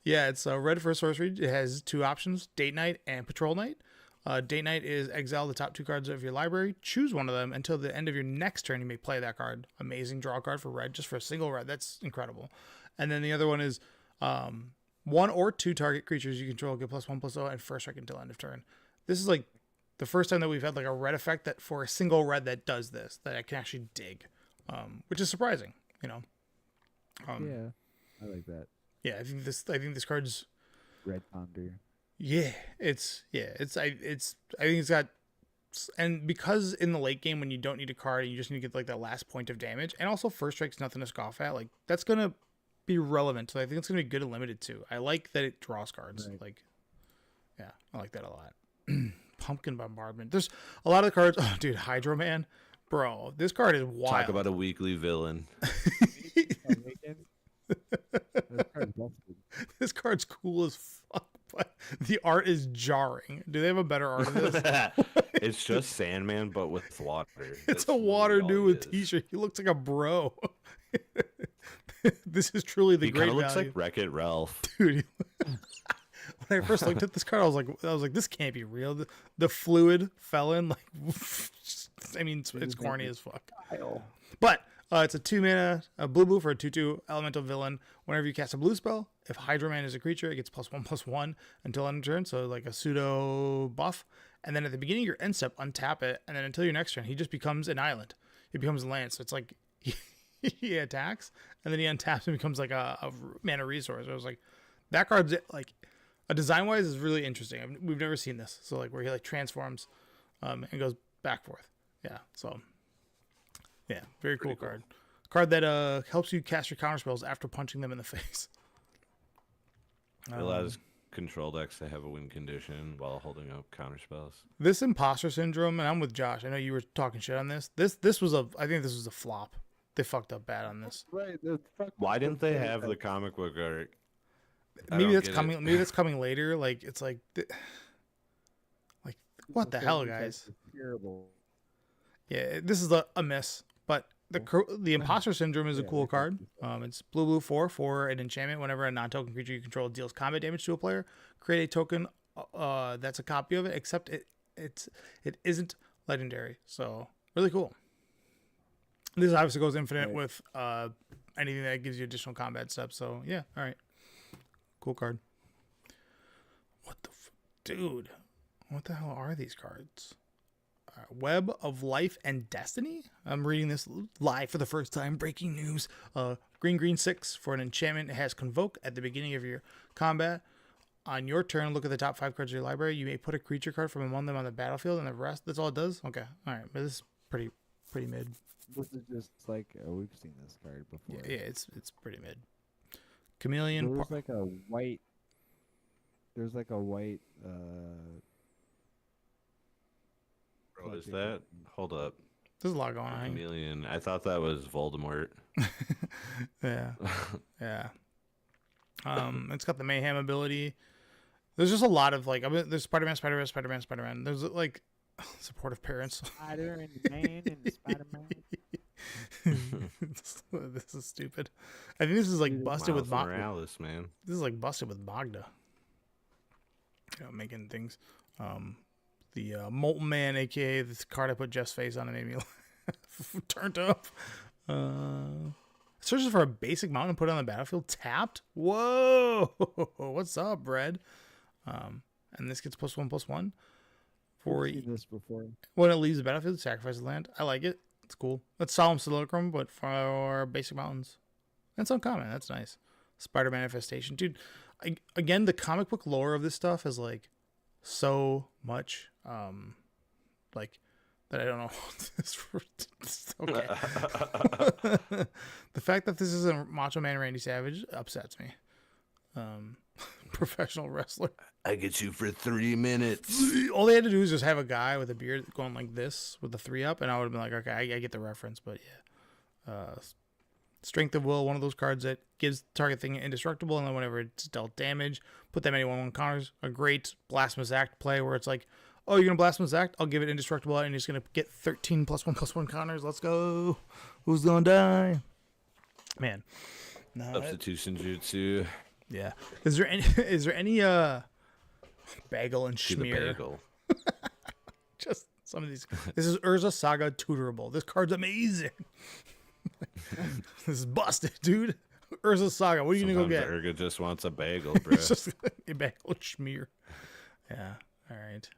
Yeah, it's red for a sorcery. It has 2 options, Date Night and Patrol Night. Date Night is exile the top 2 cards of your library. Choose one of them until the end of your next turn. You may play that card. Amazing draw card for red, just for a single red. That's incredible. And then the other one is 1 or 2 target creatures you control get +1/+0 and first strike until end of turn. This is like the first time that we've had like a red effect that for a single red that does this, that I can actually dig, which is surprising. You know.
Yeah, I like that.
Yeah, I think this card's
Red Ponder.
I think it's got, and because in the late game when you don't need a card and you just need to get like that last point of damage, and also first strike's nothing to scoff at, like that's gonna be relevant. So I think it's gonna be good and limited too. I like that it draws cards.
Right.
Like, yeah, I like that a lot. Pumpkin Bombardment. There's a lot of cards. Oh, dude, Hydro Man, bro, this card is wild.
Talk about a weekly villain.
That card's busted.
This card's cool as fuck, but the art is jarring. Do they have a better art of this?
It's just Sandman, but with water.
It's
That's
a water
really all
dude
it
with
is.
t-shirt. He looks like a bro. This is truly the
He
great
kind of looks
value.
like Wreck-It Ralph.
Dude, when I first looked at this card, I was like, this can't be real. The fluid felon, like, I mean, it's corny as fuck.
Kyle.
But it's a 2 mana, a blue for a 2/2 elemental villain. Whenever you cast a blue spell, if Hydro Man is a creature, it gets +1/+1 until end of turn. So like a pseudo buff. And then at the beginning of your end step, untap it, and then until your next turn, he just becomes an island. He becomes a land. So it's like he attacks, and then he untaps and becomes like a mana resource. I was like, That card's like, design wise is really interesting. We've never seen this. So like where he like transforms, and goes back forth. Yeah. So yeah, very cool card. Card that helps you cast your counter spells after punching them in the face.
It allows control decks to have a win condition while holding up counter spells.
This imposter syndrome, and I'm with Josh. I know you were talking shit on this. This was I think this was a flop. They fucked up bad on this.
Right.
Why didn't they have the comic book art?
Maybe that's coming. Maybe that's coming later. Like it's like what the hell, guys?
Terrible.
Yeah, this is a miss. But the imposter syndrome is a cool card. It's blue 4 an enchantment. Whenever a non-token creature you control deals combat damage to a player, create a token that's a copy of it. Except it isn't legendary. So really cool. This obviously goes infinite with anything that gives you additional combat steps. So yeah, all right, cool card. What the dude? What the hell are these cards? Web of Life and Destiny. I'm reading this live for the first time. Breaking news. Green 6 for an enchantment. It has Convoke at the beginning of your combat. On your turn, look at the top 5 cards of your library. You may put a creature card from among them on the battlefield, and the rest. That's all it does. Okay, all right, but this is pretty mid.
This is just like we've seen this card before.
Yeah, it's pretty mid. Chameleon.
There's like a white. There's like a white.
Bro, is that? Hold up.
There's a lot going on.
Chameleon. I thought that was Voldemort.
Yeah. It's got the mayhem ability. There's just a lot of like. There's Spider-Man. There's like supportive parents.
Spider-Man and Spider-Man.
This is stupid. I think this is like busted with
Morales, man.
This is like busted with Magda. Making things. The Molten Man, aka this card I put Jeff's face on, and made me turned up. Searches for a basic mountain put on the battlefield. Tapped. Whoa! What's up, Bread? And this gets +1/+1 for
I've seen this before.
when it leaves the battlefield. Sacrifices land. I like it. It's cool. That's Solemn Soliloquy, but for basic mountains. That's uncommon. That's nice. Spider Manifestation, dude. Again, the comic book lore of this stuff is like so much, like that I don't know. Okay. The fact that this isn't Macho Man Randy Savage upsets me. Professional wrestler.
I get you for 3 minutes.
All they had to do is just have a guy with a beard going like this with the 3 up, and I would have been like, okay, I get the reference. But yeah, Strength of Will, one of those cards that gives target thing indestructible, and then whenever it's dealt damage, put them any 1/1 counters. A great Blasphemous Act play where it's like, oh, you're gonna Blasphemous Act? I'll give it indestructible, and he's gonna get 13 +1/+1 counters. Let's go. Who's gonna die? Man. No,
Substitution Jutsu.
yeah. Is there any Bagel and
To the
Schmear?
bagel.
Just some of these. This is Urza Saga Tutorable. This card's amazing. This is busted, dude. Urza Saga. What are you gonna go get?
Urga just wants a bagel, bro.
It's just a Bagel and Schmear. Yeah. All right.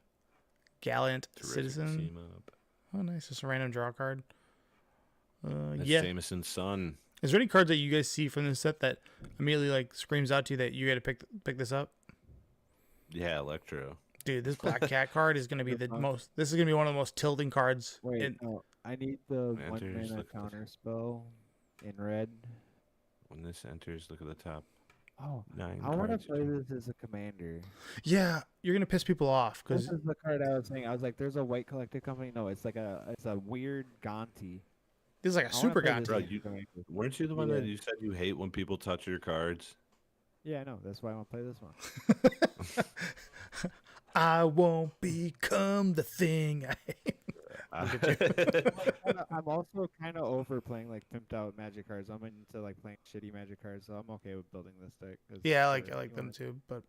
Gallant Citizen.
Team up.
Oh, nice. Just a random draw card.
That's
Yeah.
Jameson's son.
Is there any cards that you guys see from this set that immediately like screams out to you that you got to pick this up?
Yeah, Electro.
Dude, this Black Cat card is going to be the most. This is going to be one of the most tilting cards.
Wait, no, I need the
Enters,
1 mana
look at
counter spell in red.
When this enters, look at the top.
Oh,
9
I want to
cards.
play this as a commander.
Yeah, you're going to piss people off
This
because
is the card I was saying. I was like, "There's a white collected company." No, it's like it's a weird Gonti.
this is like a
I wanna
super
play
guy.
this
Bro,
as a
you-
commander.
Weren't you the one that
Yeah.
you said you hate when people touch your cards?
Yeah, I know. That's why I want to play this one.
I won't become the thing I hate.
I'm also kind of over playing like pimped out magic cards. I'm into like playing shitty magic cards, so I'm okay with building this deck. 'cause
Yeah, I
they're,
like
you
them
know,
too. But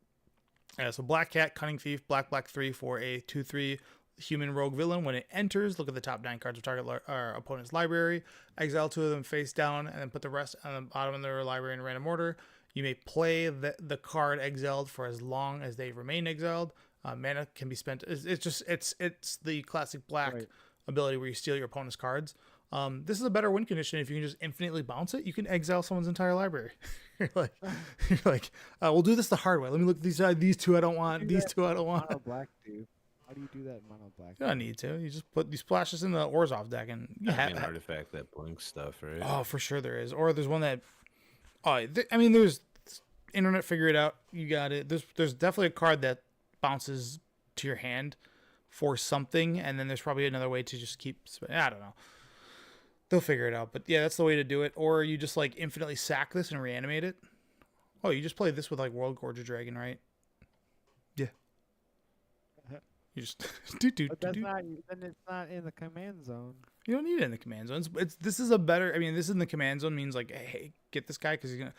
yeah, so Black Cat, Cunning Thief, Black 3 for a 2/3 human rogue villain. When it enters, look at the top 9 cards of target our opponent's library. Exile 2 of them face down, and then put the rest on the bottom of their library in random order. You may play the card exiled for as long as they remain exiled. Mana can be spent. It's the classic black
Right.
ability where you steal your opponent's cards. This is a better win condition if you can just infinitely bounce it. You can exile someone's entire library. you're like, we'll do this the hard way. Let me look at these two I don't want. These two I don't want.
Mono black, dude. How do you do that in mono black?
You don't need to. You just put these splashes in the Orzhov deck and you
I
have
mean, artifact that blinks stuff, right?
Oh, for sure there is. Or there's one that. Oh, I mean, there's internet. Figure it out. You got it. There's definitely a card that bounces to your hand for something, and then there's probably another way to just keep. I don't know. They'll figure it out, but yeah, that's the way to do it. Or you just like infinitely sack this and reanimate it. Oh, you just play this with like World Gorger Dragon, right? Yeah. You just
But that's not. Then it's not in the command zone.
You don't need it in the command zone. This is a better. I mean, this in the command zone means like, hey, get this guy because he's gonna.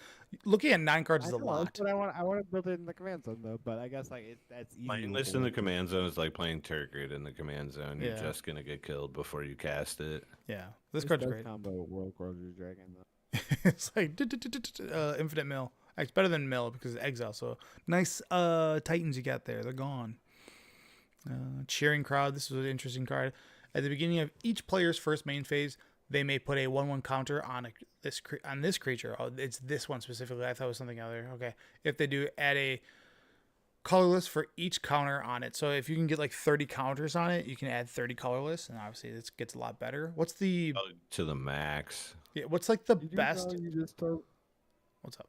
Looking at 9 cards is a lot.
That's what I want to build it in the command zone though. But I guess like that's easy.
Playing this in the command zone is like playing Turgid in the command zone. You're
Yeah.
just gonna get killed before you cast it.
Yeah, this card's
does
great.
combo World Gorger Dragon though.
It's like infinite mill. It's better than mill because it's exile. So nice Titans you got there. They're gone. Cheering crowd. This was an interesting card. At the beginning of each player's first main phase, they may put a 1/1 counter on this creature. Oh, it's this one specifically. I thought it was something other. Okay. If they do, add a colorless for each counter on it. So if you can get like 30 counters on it, you can add 30 colorless, and obviously this gets a lot better. What's the
To the max.
yeah? What's like the
Did you
best?
know you just told?
What's up?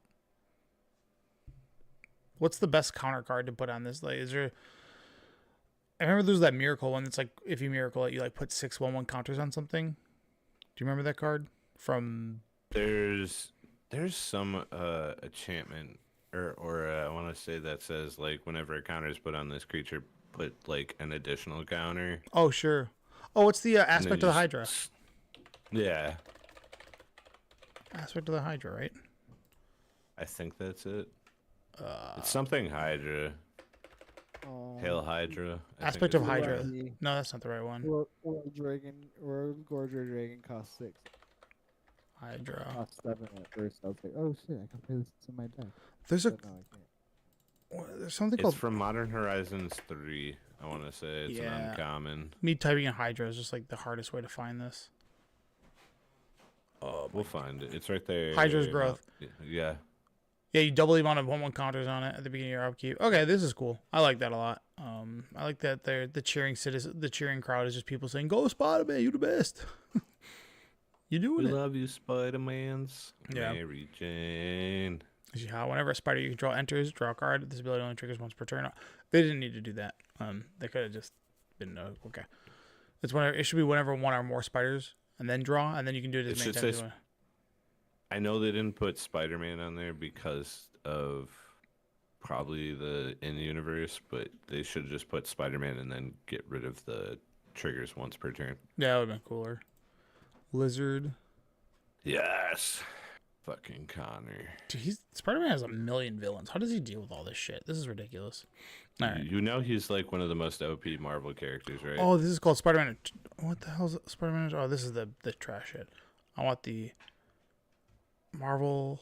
What's the best counter card to put on this? Like, is there? I remember there's that miracle one that's like if you miracle it, you like put 6 1/1 counters on something. Do you remember that card from?
There's some enchantment or I want to say that says like whenever a counter is put on this creature, put like an additional counter.
Oh sure. Oh, what's the
and then
aspect of the Hydra?
Yeah,
Aspect of the Hydra, right?
I think that's it. It's something Hydra. Hail Hydra. I think
Aspect
it's
of
the
Hydra.
one.
No, that's not the right one.
World Gorger Dragon costs 6.
Hydra.
Cost 7 at first. I was like, oh shit, I can play this in my deck.
There's a
But no, I can't.
there's something
It's
called
from Modern Horizons 3. I want to say it's
Yeah.
an uncommon.
me typing in Hydra is just like the hardest way to find this. Oh,
We'll find it. It's right there.
Hydra's growth.
Yeah.
Yeah, you double the amount of 1/1 counters on it at the beginning of your upkeep. Okay, this is cool. I like that a lot. I like that the cheering crowd is just people saying, "Go Spider-Man, you the best." You doing
We
it?
love you, Spider-Mans.
Yeah.
Mary Jane.
Yeah, whenever a spider you control enters, draw a card. This ability only triggers once per turn. They didn't need to do that. They could have just been okay. It should be whenever one or more spiders, and then draw, and then you can do it
It
as many
should
times as
say
you want.
I know they didn't put Spider-Man on there because of probably the in-universe, but they should have just put Spider-Man and then get rid of the triggers once per turn.
Yeah, that would have been cooler. Lizard.
Yes. Fucking Connor.
Dude, Spider-Man has a million villains. How does he deal with all this shit? This is ridiculous. All right.
You know he's like one of the most OP Marvel characters, right?
Oh, this is called Spider-Man. What the hell is Spider-Man? Oh, this is the trash shit. I want the Marvel's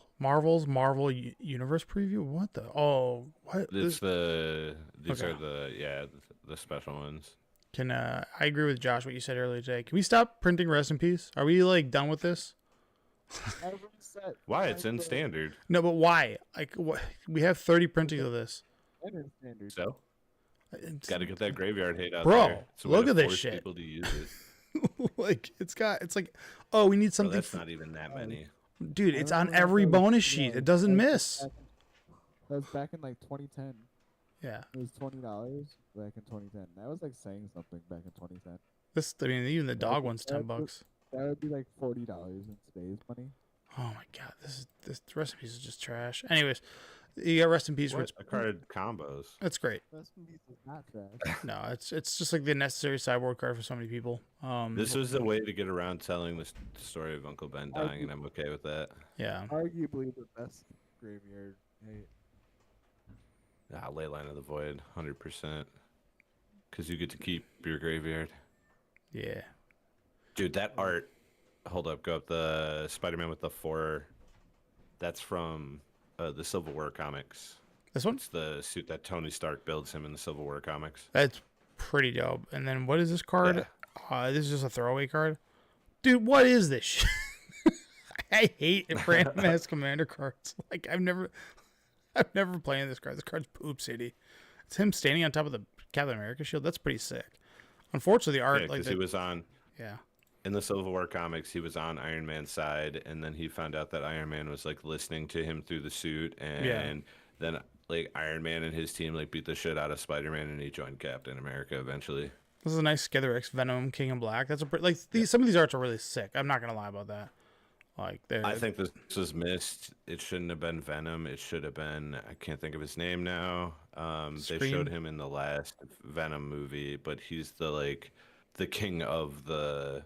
Marvel Universe preview. What the? Oh, what?
These
Okay.
are the special ones.
Can I agree with Josh what you said earlier today? Can we stop printing Rest in Peace? Are we like done with this?
Every set.
Why? It's in standard.
No, but why? Like, what? We have 30 printings of this.
Standard.
So
It's,
got to get that graveyard hate out
Bro,
there. It's a way
look
to
at this
force
shit.
People to use it.
like it's like, oh, we need
Well,
something.
that's not even that many.
Dude,
I
it's
remember
on
when I
every
played-
bonus
yeah,
sheet. It doesn't
that was
miss.
That was back in like 2010.
Yeah.
It was $20 back in 2010. That was like saying something back in 2010.
I mean, even the dog
would-
one's
that
$10.
would- That would be like $40 in today's money.
Oh my god, this Rest in Peace is just trash. Anyways, you got Rest in Peace.
What? A card combos.
That's great.
Rest in Peace is not trash.
No, it's just like the necessary sideboard card for so many people.
This was a way to get around telling the story of Uncle Ben dying, and I'm okay with that.
yeah.
Arguably the best graveyard. Hey,
Leyline of the Void, 100%. Because you get to keep your graveyard.
Yeah.
Dude, that art. Hold up, go up. The Spider-Man with the 4. That's from the Civil War comics.
This one?
It's the suit that Tony Stark builds him in the Civil War comics.
That's pretty dope. And then what is this card?
Yeah.
This is just a throwaway card. Dude, what is this shit? I hate random ass commander cards. Like I've never played this card. This card's poop city. It's him standing on top of the Captain America shield. That's pretty sick. Unfortunately, the art
Yeah, because he was on
yeah.
in the Civil War comics. He was on Iron Man's side, and then he found out that Iron Man was like listening to him through the suit, and then like Iron Man and his team like beat the shit out of Spider-Man, and he joined Captain America eventually.
This is a nice Skither X Venom King in Black. That's a like these. Some of these arts are really sick. I'm not gonna lie about that. Like
I think this was missed. It shouldn't have been Venom. It should have been, I can't think of his name now. They
Scream?
showed him in the last Venom movie, but he's the king of the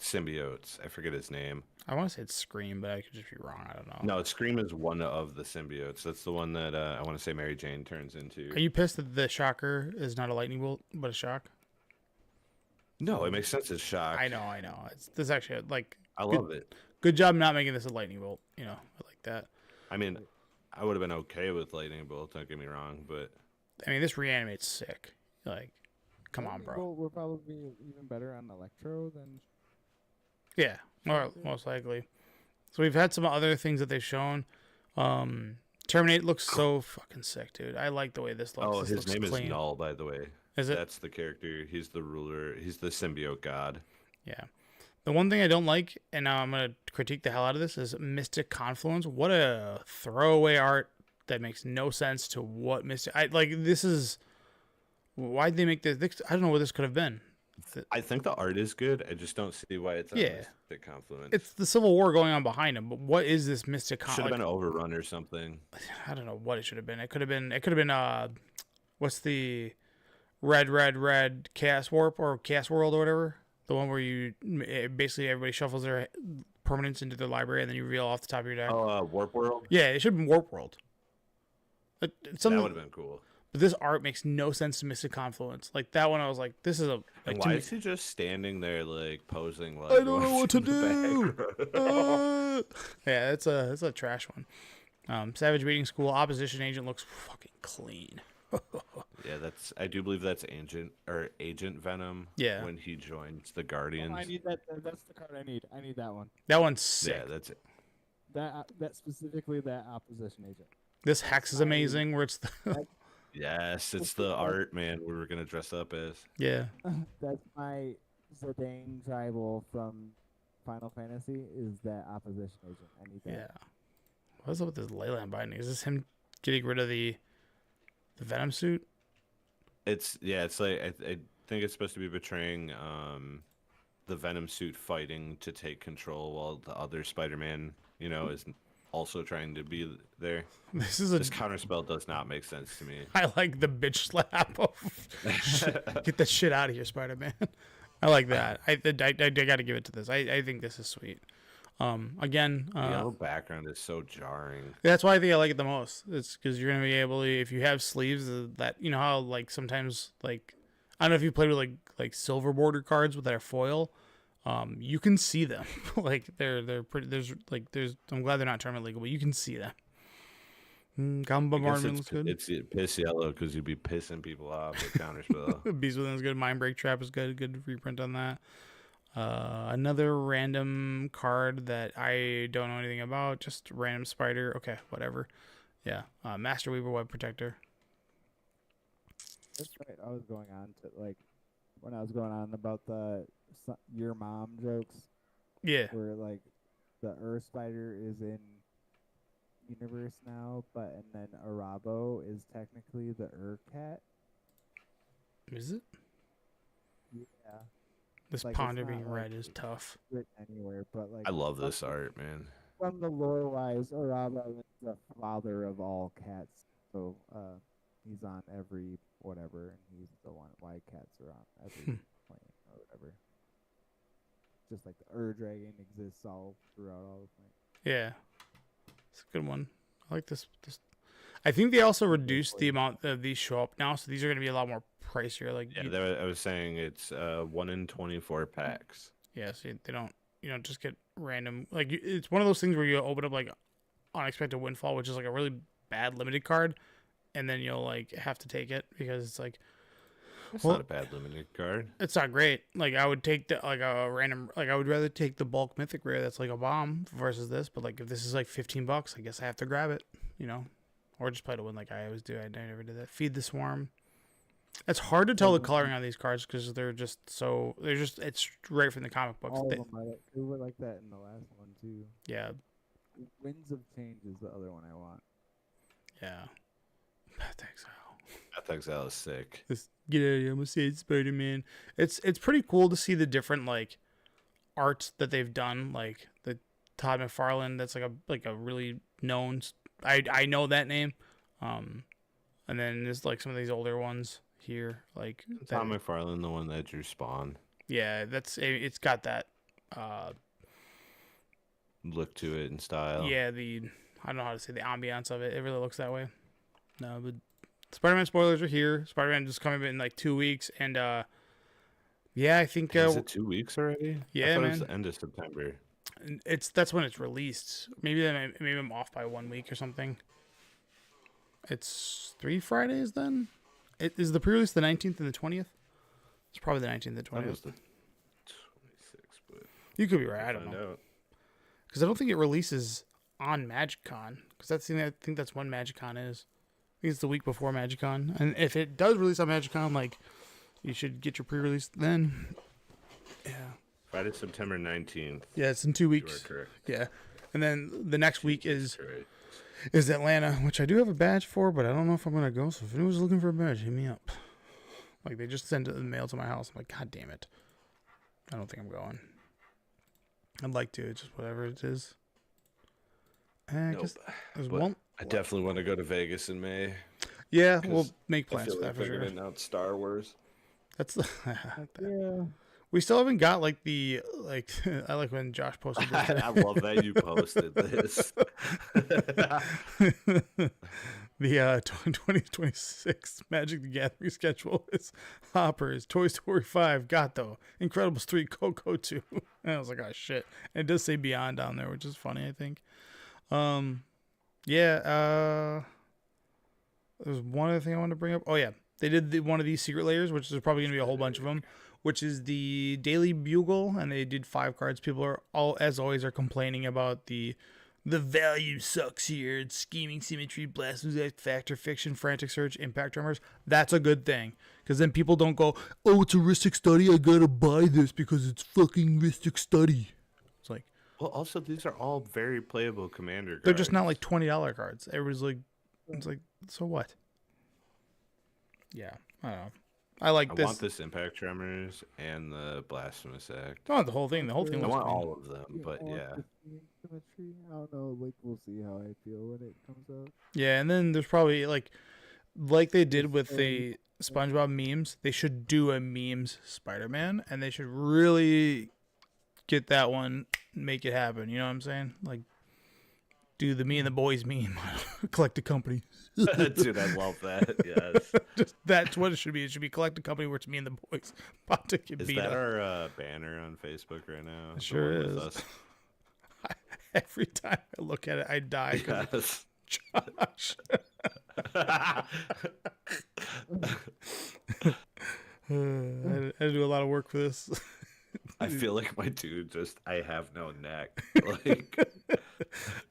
symbiotes. I forget his name.
I want to say it's Scream, but I could just be wrong. I don't know.
No, Scream is one of the symbiotes. That's the one that I want to say Mary Jane turns into.
Are you pissed that the Shocker is not a lightning bolt but a shock?
No, it makes sense as shock.
I know. It's this actually like
I love it.
good job not making this a lightning bolt. You know, I like that.
I mean, I would have been okay with lightning bolt. Don't get me wrong, but
I mean, this reanimates sick. Like, come on, bro.
We're probably even better on Electro than.
Yeah, most likely. So we've had some other things that they've shown. Terminate looks so fucking sick, dude. I like the way this looks.
oh,
This
his
looks
name
clean.
is Null, by the way.
Is it?
That's the character. He's the ruler. He's the symbiote god.
Yeah. The one thing I don't like, and now I'm gonna critique the hell out of this, is Mystic Confluence. What a throwaway art that makes no sense to what Mystic. I like. This is. Why'd they make this? I don't know what this could have been.
I think the art is good. I just don't see why it's on
Yeah.
Mystic Confluence.
It's the Civil War going on behind him, but what is this Mystic?
Should have been Overrun or something.
I don't know what it should have been. It could have been. What's the red Chaos Warp or Chaos World or whatever? The one where you basically everybody shuffles their permanents into their library and then you reveal off the top of your deck.
Oh, Warp World.
Yeah, it should have been Warp World.
That
Something,
would have been cool.
but this art makes no sense to Mystic Confluence. Like that one, I was like, this is a. Like,
And
to
why
me-
is he just standing there like posing like
I don't know what to
in the
do.
background?
Yeah, it's a trash one. Savage Waiting School Opposition Agent looks fucking clean.
Yeah, I do believe that's Agent Venom.
Yeah.
When he joins the Guardians.
I need that. That's the card I need. I need that one.
That one's sick.
Yeah, that's it.
That specifically that opposition agent.
This hex is amazing. Where it's the
Yes, it's the art, man. We were gonna dress up as.
yeah.
That's my Zidane tribal from Final Fantasy. Is that opposition agent? I need that.
Yeah. What's up with this Leyland binding? Is this him getting rid of the Venom suit?
It's like I think it's supposed to be betraying the Venom suit fighting to take control while the other Spider-Man, is also trying to be there.
This is
This counterspell does not make sense to me.
I like the bitch slap of get that shit out of here, Spider-Man. I like that. I got to give it to this. I think this is sweet. Again,
The yellow background is so jarring.
that's why I think I like it the most. It's because you're gonna be able to, if you have sleeves that how like sometimes like I don't know if you played with like silver border cards with their foil, you can see them. Like they're pretty. There's I'm glad they're not tournament legal, but you can see them. Combo
I guess
bombardment looks good.
It's piss yellow because you'd be pissing people off with counterspell.
Beast Within is good. Mind Break Trap is good. Good reprint on that. Another random card that I don't know anything about. Just random spider. Okay, whatever. Yeah. Master Weaver Web Protector.
That's right. I was going on to when I was going on about the your mom jokes,
Yeah.
where like the Earth Spider is in universe now, and then Arabo is technically the Cat.
Is it?
Yeah,
This
Like, it's
ponder
not,
being
like,
red is tough.
written anywhere, but like
I love
from-
this art, man.
From the lore wise, Arabo is the father of all cats, so he's on every whatever, and he's the one why cats are on every plane or whatever. Just like the Dragon exists all throughout all the planes.
Yeah. It's a good one. I like this. I think they also reduced the amount of these show up now, so these are going to be a lot more pricier. Like
Yeah, I was saying it's 1 in 24 packs.
yeah, so they don't just get random it's one of those things where you open up like Unexpected Windfall, which is like a really bad limited card, and then you'll like have to take it because it's like
It's
Well-
not a bad limited card.
It's not great. Like I would take the like a random like I would rather take the bulk mythic rare that's like a bomb versus this. But like if this is like $15, I guess I have to grab it. You know, or just play to win like I always do. I never did that. Feed the swarm. It's hard to tell the coloring on these cards because it's right from the comic books.
All of them are like, they were like that in the last one too.
Yeah,
Winds of Change is the other one I want.
yeah. Path Exile.
Path Exile is sick.
Just get out of here. I'm gonna say it's Spider-Man. It's pretty cool to see the different like art that they've done. Like the Todd McFarlane, that's like a really known. I know that name. And then there's like some of these older ones here, like
Tom McFarlane, the one that drew Spawn.
yeah, it's got that.
Look to it and style.
Yeah, I don't know how to say the ambiance of it. It really looks that way. No, but Spider-Man spoilers are here. Spider-Man just coming in like 2 weeks, and yeah, I think
Is it 2 weeks already?
yeah,
I thought
man.
it was the end of September.
That's when it's released. Maybe I'm off by 1 week or something. It's 3 Fridays then. Is the pre-release the 19th and the 20th? It's probably the 19th and the
I thought it was
20th.
the 26th, but
You could be right. I don't
find
know.
out.
Because I don't think it releases on MagicCon. Because I think that's when MagicCon is. I think it's the week before MagicCon. And if it does release on MagicCon, like, you should get your pre-release then. Yeah.
Friday, September 19th.
Yeah, it's in 2
You are
weeks.
correct.
Yeah. And then the next week
Correct.
is Atlanta, which I do have a badge for, but I don't know if I'm going to go. So if anyone's looking for a badge, hit me up. Like, they just sent it in the mail to my house. I'm like, God damn it. I don't think I'm going. I'd like to. It's just whatever it is. I
Nope.
guess there's
But
one.
I definitely want to go to Vegas in May.
Yeah,
'cause
we'll make
I
plans
feel
for that
like
for
they're
sure.
going to announce Star Wars.
That's
Yeah.
we still haven't got like the like I like when Josh posted this.
I love that you posted this.
The 2026 Magic the Gathering schedule is Hoppers, Toy Story 5, Gato, Incredibles 3, Coco 2. And I was like, oh shit. And it does say Beyond down there, which is funny, I think. There's one other thing I wanted to bring up. Oh yeah, they did one of these secret layers, which is probably gonna be a whole bunch of them, which is the Daily Bugle, and they did 5 cards. People are as always, are complaining about the value sucks here. It's scheming, symmetry, blasphemous, X factor, fiction, frantic search, impact tremors. That's a good thing, because then people don't go, oh, it's a Ristic Study, I gotta buy this because it's fucking Ristic Study. It's like,
Well, also, these are all very playable commander cards.
they're just not like $20 cards. Everybody's like, it's like, so what? Yeah, I don't know. I like
I
this.
want this Impact Tremors and the Blasphemous Act.
I want the whole thing. The whole thing
I
looks
want
cool.
all of them, but
I want
yeah.
the scheming symmetry. I don't know. Like, we'll see how I feel when it comes out.
Yeah, and then there's probably like they did with the SpongeBob memes. They should do a memes Spider-Man, and they should really get that one, make it happen. You know what I'm saying? Like, do the me and the boys meme, collect a company.
Dude, I love that. Yes.
Just that's what it should be. It should be collect a company where it's me and the boys about to get
Is
beat
that
up.
our banner on Facebook right now? The
sure
one with
is.
us?
Every time I look at it, I die. 'Cause
Yes.
Josh. I had to do a lot of work for this.
I feel like my dude I have no neck. Like,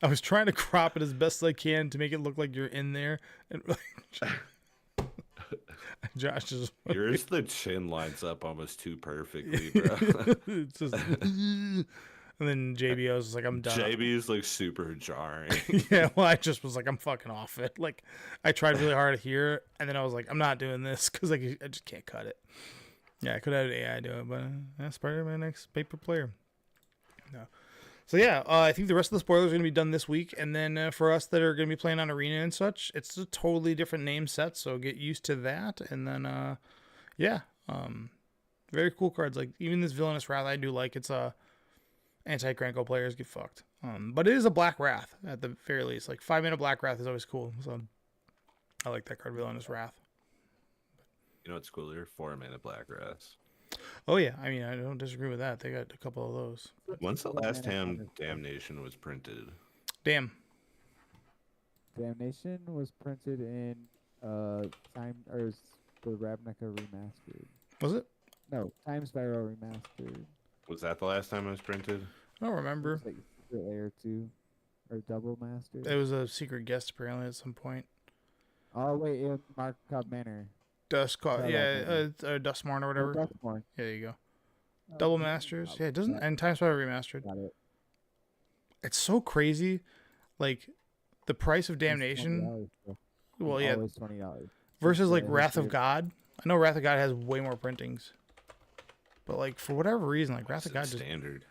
I was trying to crop it as best as I can to make it look like you're in there, and Josh just
yours, the chin lines up almost too perfectly, bro.
it's just, and then JBO was like, "I'm done."
JB is like super jarring.
Yeah, well, I just was like, "I'm fucking off it." Like, I tried really hard here, and then I was like, "I'm not doing this" because like I just can't cut it. Yeah, I could have AI do it, but Spider-Man X paper player. No. So yeah, I think the rest of the spoilers are going to be done this week, and then for us that are going to be playing on Arena and such, it's a totally different name set, so get used to that. And then, very cool cards. Like even this Villainous Wrath, I do like. It's anti-Krenko players get fucked. But it is a Black Wrath at the very least. Like 5-mana Black Wrath is always cool. So I like that card, Villainous Wrath.
You know what's cooler? 4-mana Black Wrath.
Oh yeah, I mean I don't disagree with that. They got a couple of those.
When's the last time
4-mana
Damnation was printed?
Damn.
Damnation was printed in the Ravnica remastered.
Was it?
No, Time Spiral remastered.
Was that the last time it was printed?
I don't
It
remember.
was like Secret Lair 2 or Double Master.
It was a secret guest apparently at some point.
Oh wait, in Markov Manor.
Dustmarn,
Yeah,
yeah, Dustmarn or whatever.
Dustborn.
Yeah, there you go. Double Masters. Yeah, it doesn't. And Time Spiral remastered.
Got it.
It's so crazy. Like, the price of Damnation. Well, yeah.
Always $20.
Versus like
Yeah,
Wrath of
weird.
God. I know Wrath of God has way more printings, but like for whatever reason, like Wrath of God just
standard.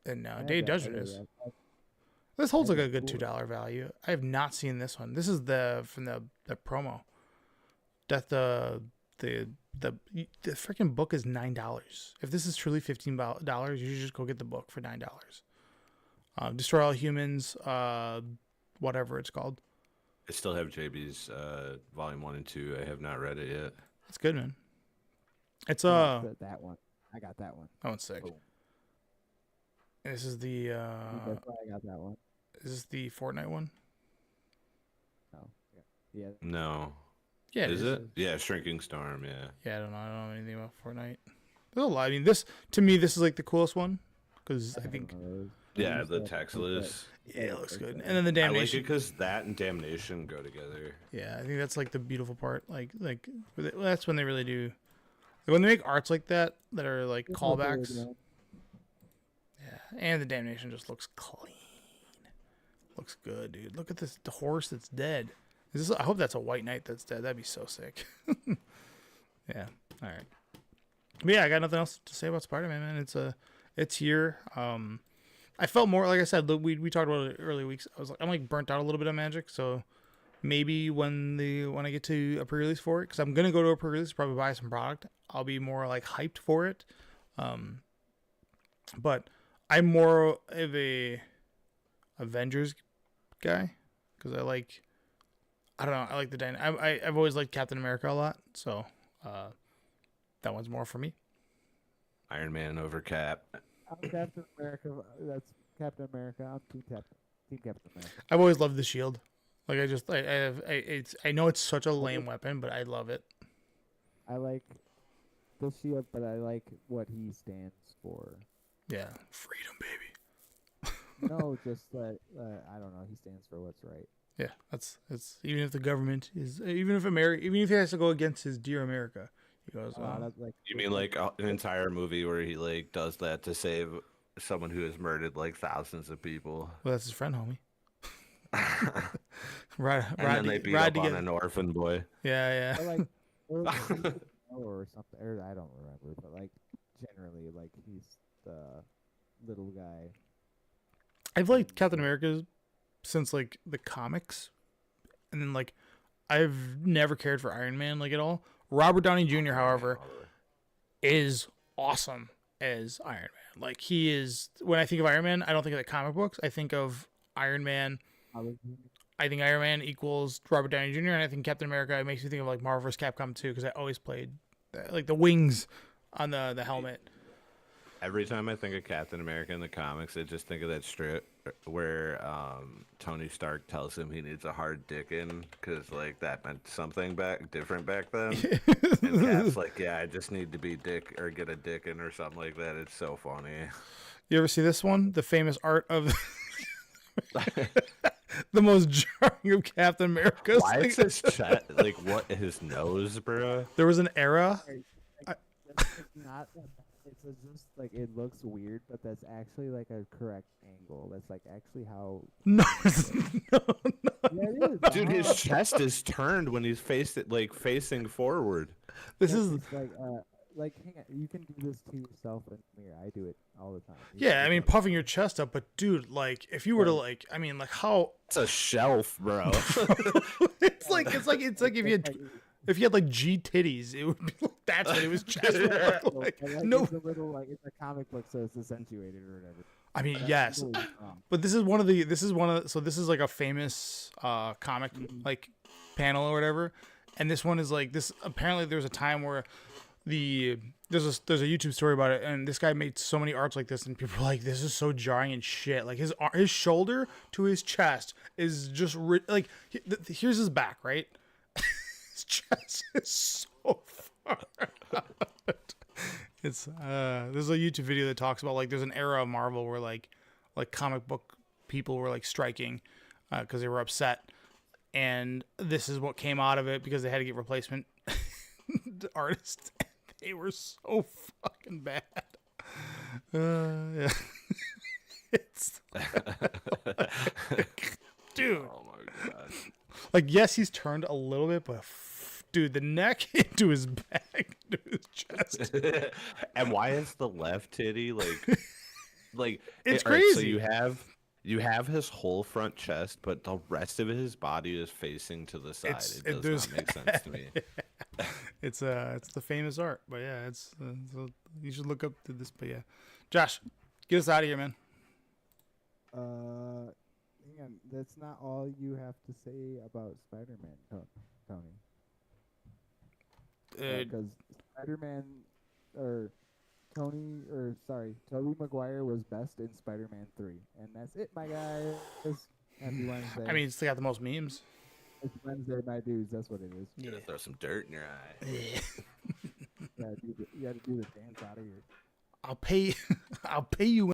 and
I
Day
have that
Dungeon
other
is.
Wrath.
This holds like
that
a
is
good
cool.
$2 value. I have not seen this one. This is from the promo. That the freaking book is $9. If this is truly $15, you should just go get the book for $9. Destroy All Humans, whatever it's called.
I still have JB's volume 1 and 2. I have not read it yet.
It's good, man. It's
That one. I got that one.
that one's sick.
Boom.
This is the
That's why I got that one.
is this the Fortnite one?
No. Yeah.
No.
Yeah,
Is it? Yeah, Shrinking Storm, yeah.
Yeah, I don't know anything about Fortnite. There's a lot. I mean, this to me, this is like the coolest one because I think
Yeah, the Texas.
yeah, it looks good. And then the
I like it
Damnation.
because that and Damnation go together.
Yeah, I think that's like the beautiful part. Like that's when they really do. Like, when they make arts like that are like callbacks. Yeah, and the Damnation just looks clean. Looks good, dude. Look at this the horse that's dead. Is this? I hope that's a white knight that's dead. That'd be so sick. Yeah. All right. But yeah, I got nothing else to say about Spider-Man, man. It's here. I felt more like I said. We talked about it early weeks. I'm like burnt out a little bit of Magic, so maybe when I get to a pre-release for it, because I'm gonna go to a pre-release, probably buy some product. I'll be more like hyped for it. But I'm more of a Avengers guy because I like the I've always liked Captain America a lot, so that one's more for me.
Iron Man over Cap.
I'm Captain America. That's Captain America. I'm Team Captain America.
I've always loved the shield. Like I know it's such a lame weapon, but I love it.
I like the shield, but I like what he stands for.
Yeah, freedom, baby.
No, just that I don't know. He stands for what's right.
Yeah, it's even if the government is even if he has to go against his dear America, he goes.
That's like
You mean like an entire movie where he like does that to save someone who has murdered like thousands of people?
Well, that's his friend, homie. Right,
And then they beat up on an orphan boy.
Yeah,
or like or something. Or I don't remember, but like generally, like he's the little guy.
I've liked Captain America since like the comics, and then like I've never cared for Iron Man like at all. Robert Downey Jr., however, is awesome as Iron Man. Like he is. When I think of Iron Man, I don't think of the comic books. I think of Iron Man. I think Iron Man equals Robert Downey Jr. and I think Captain America it makes me think of like Marvel vs. Capcom 2 because I always played like the wings on the helmet.
Every time I think of Captain America in the comics, I just think of that strip where Tony Stark tells him he needs a hard dick in because like that meant something different back then. And Cap's like, yeah, I just need to be dick or get a dick in or something like that. It's so funny.
You ever see this one? The famous art of the most jarring of Captain America.
Why is his chest like what his nose, bro?
There was an era.
It's not. It's just like it looks weird, but that's actually like a correct angle. That's like actually how.
No, no.
Yeah, it is.
Dude, his chest is turned when he's facing forward.
This is
It's like hang on, you can do this to yourself in the mirror. I do it all the time.
yeah. I mean, puffing your chest up, but dude, like if you were to like, I mean, like how
It's a shelf, bro.
it's like if you had like G titties, it would be like that's what it was chest would look like. No,
it's a little like it's a comic book, so it's accentuated or whatever.
I mean
That's
yes,
totally wrong.
but this is like a famous comic like panel or whatever, and this one is like this. Apparently, there's a time where there's a YouTube story about it, and this guy made so many arts like this, and people are like, this is so jarring and shit. Like his shoulder to his chest is just like here's his back, right? His chest is so far out. It's there's a YouTube video that talks about like there's an era of Marvel where like comic book people were like striking because they were upset, and this is what came out of it because they had to get replacement artists. They were so fucking bad. Yeah. It's dude.
Oh my god.
Like, yes, he's turned a little bit, but dude, the neck into his back, into his chest.
And why is the left titty like
It's
all right, so
crazy.
you have his whole front chest, but the rest of his body is facing to the side. It does not make sense to me.
It's the famous art, but yeah, it's so you should look up to this. But yeah, Josh, get us out of here, man.
Hang on, that's not all you have to say about Spider-Man, Tony. Because Spider-Man, or Tobey Maguire was best in Spider-Man 3, and that's it, my guys. Happy Wednesday.
I mean, it's got the most memes.
It's Wednesday, my dudes. That's what it is.
You're gonna throw some dirt in your eye.
You got to do the dance out of here.
I'll pay you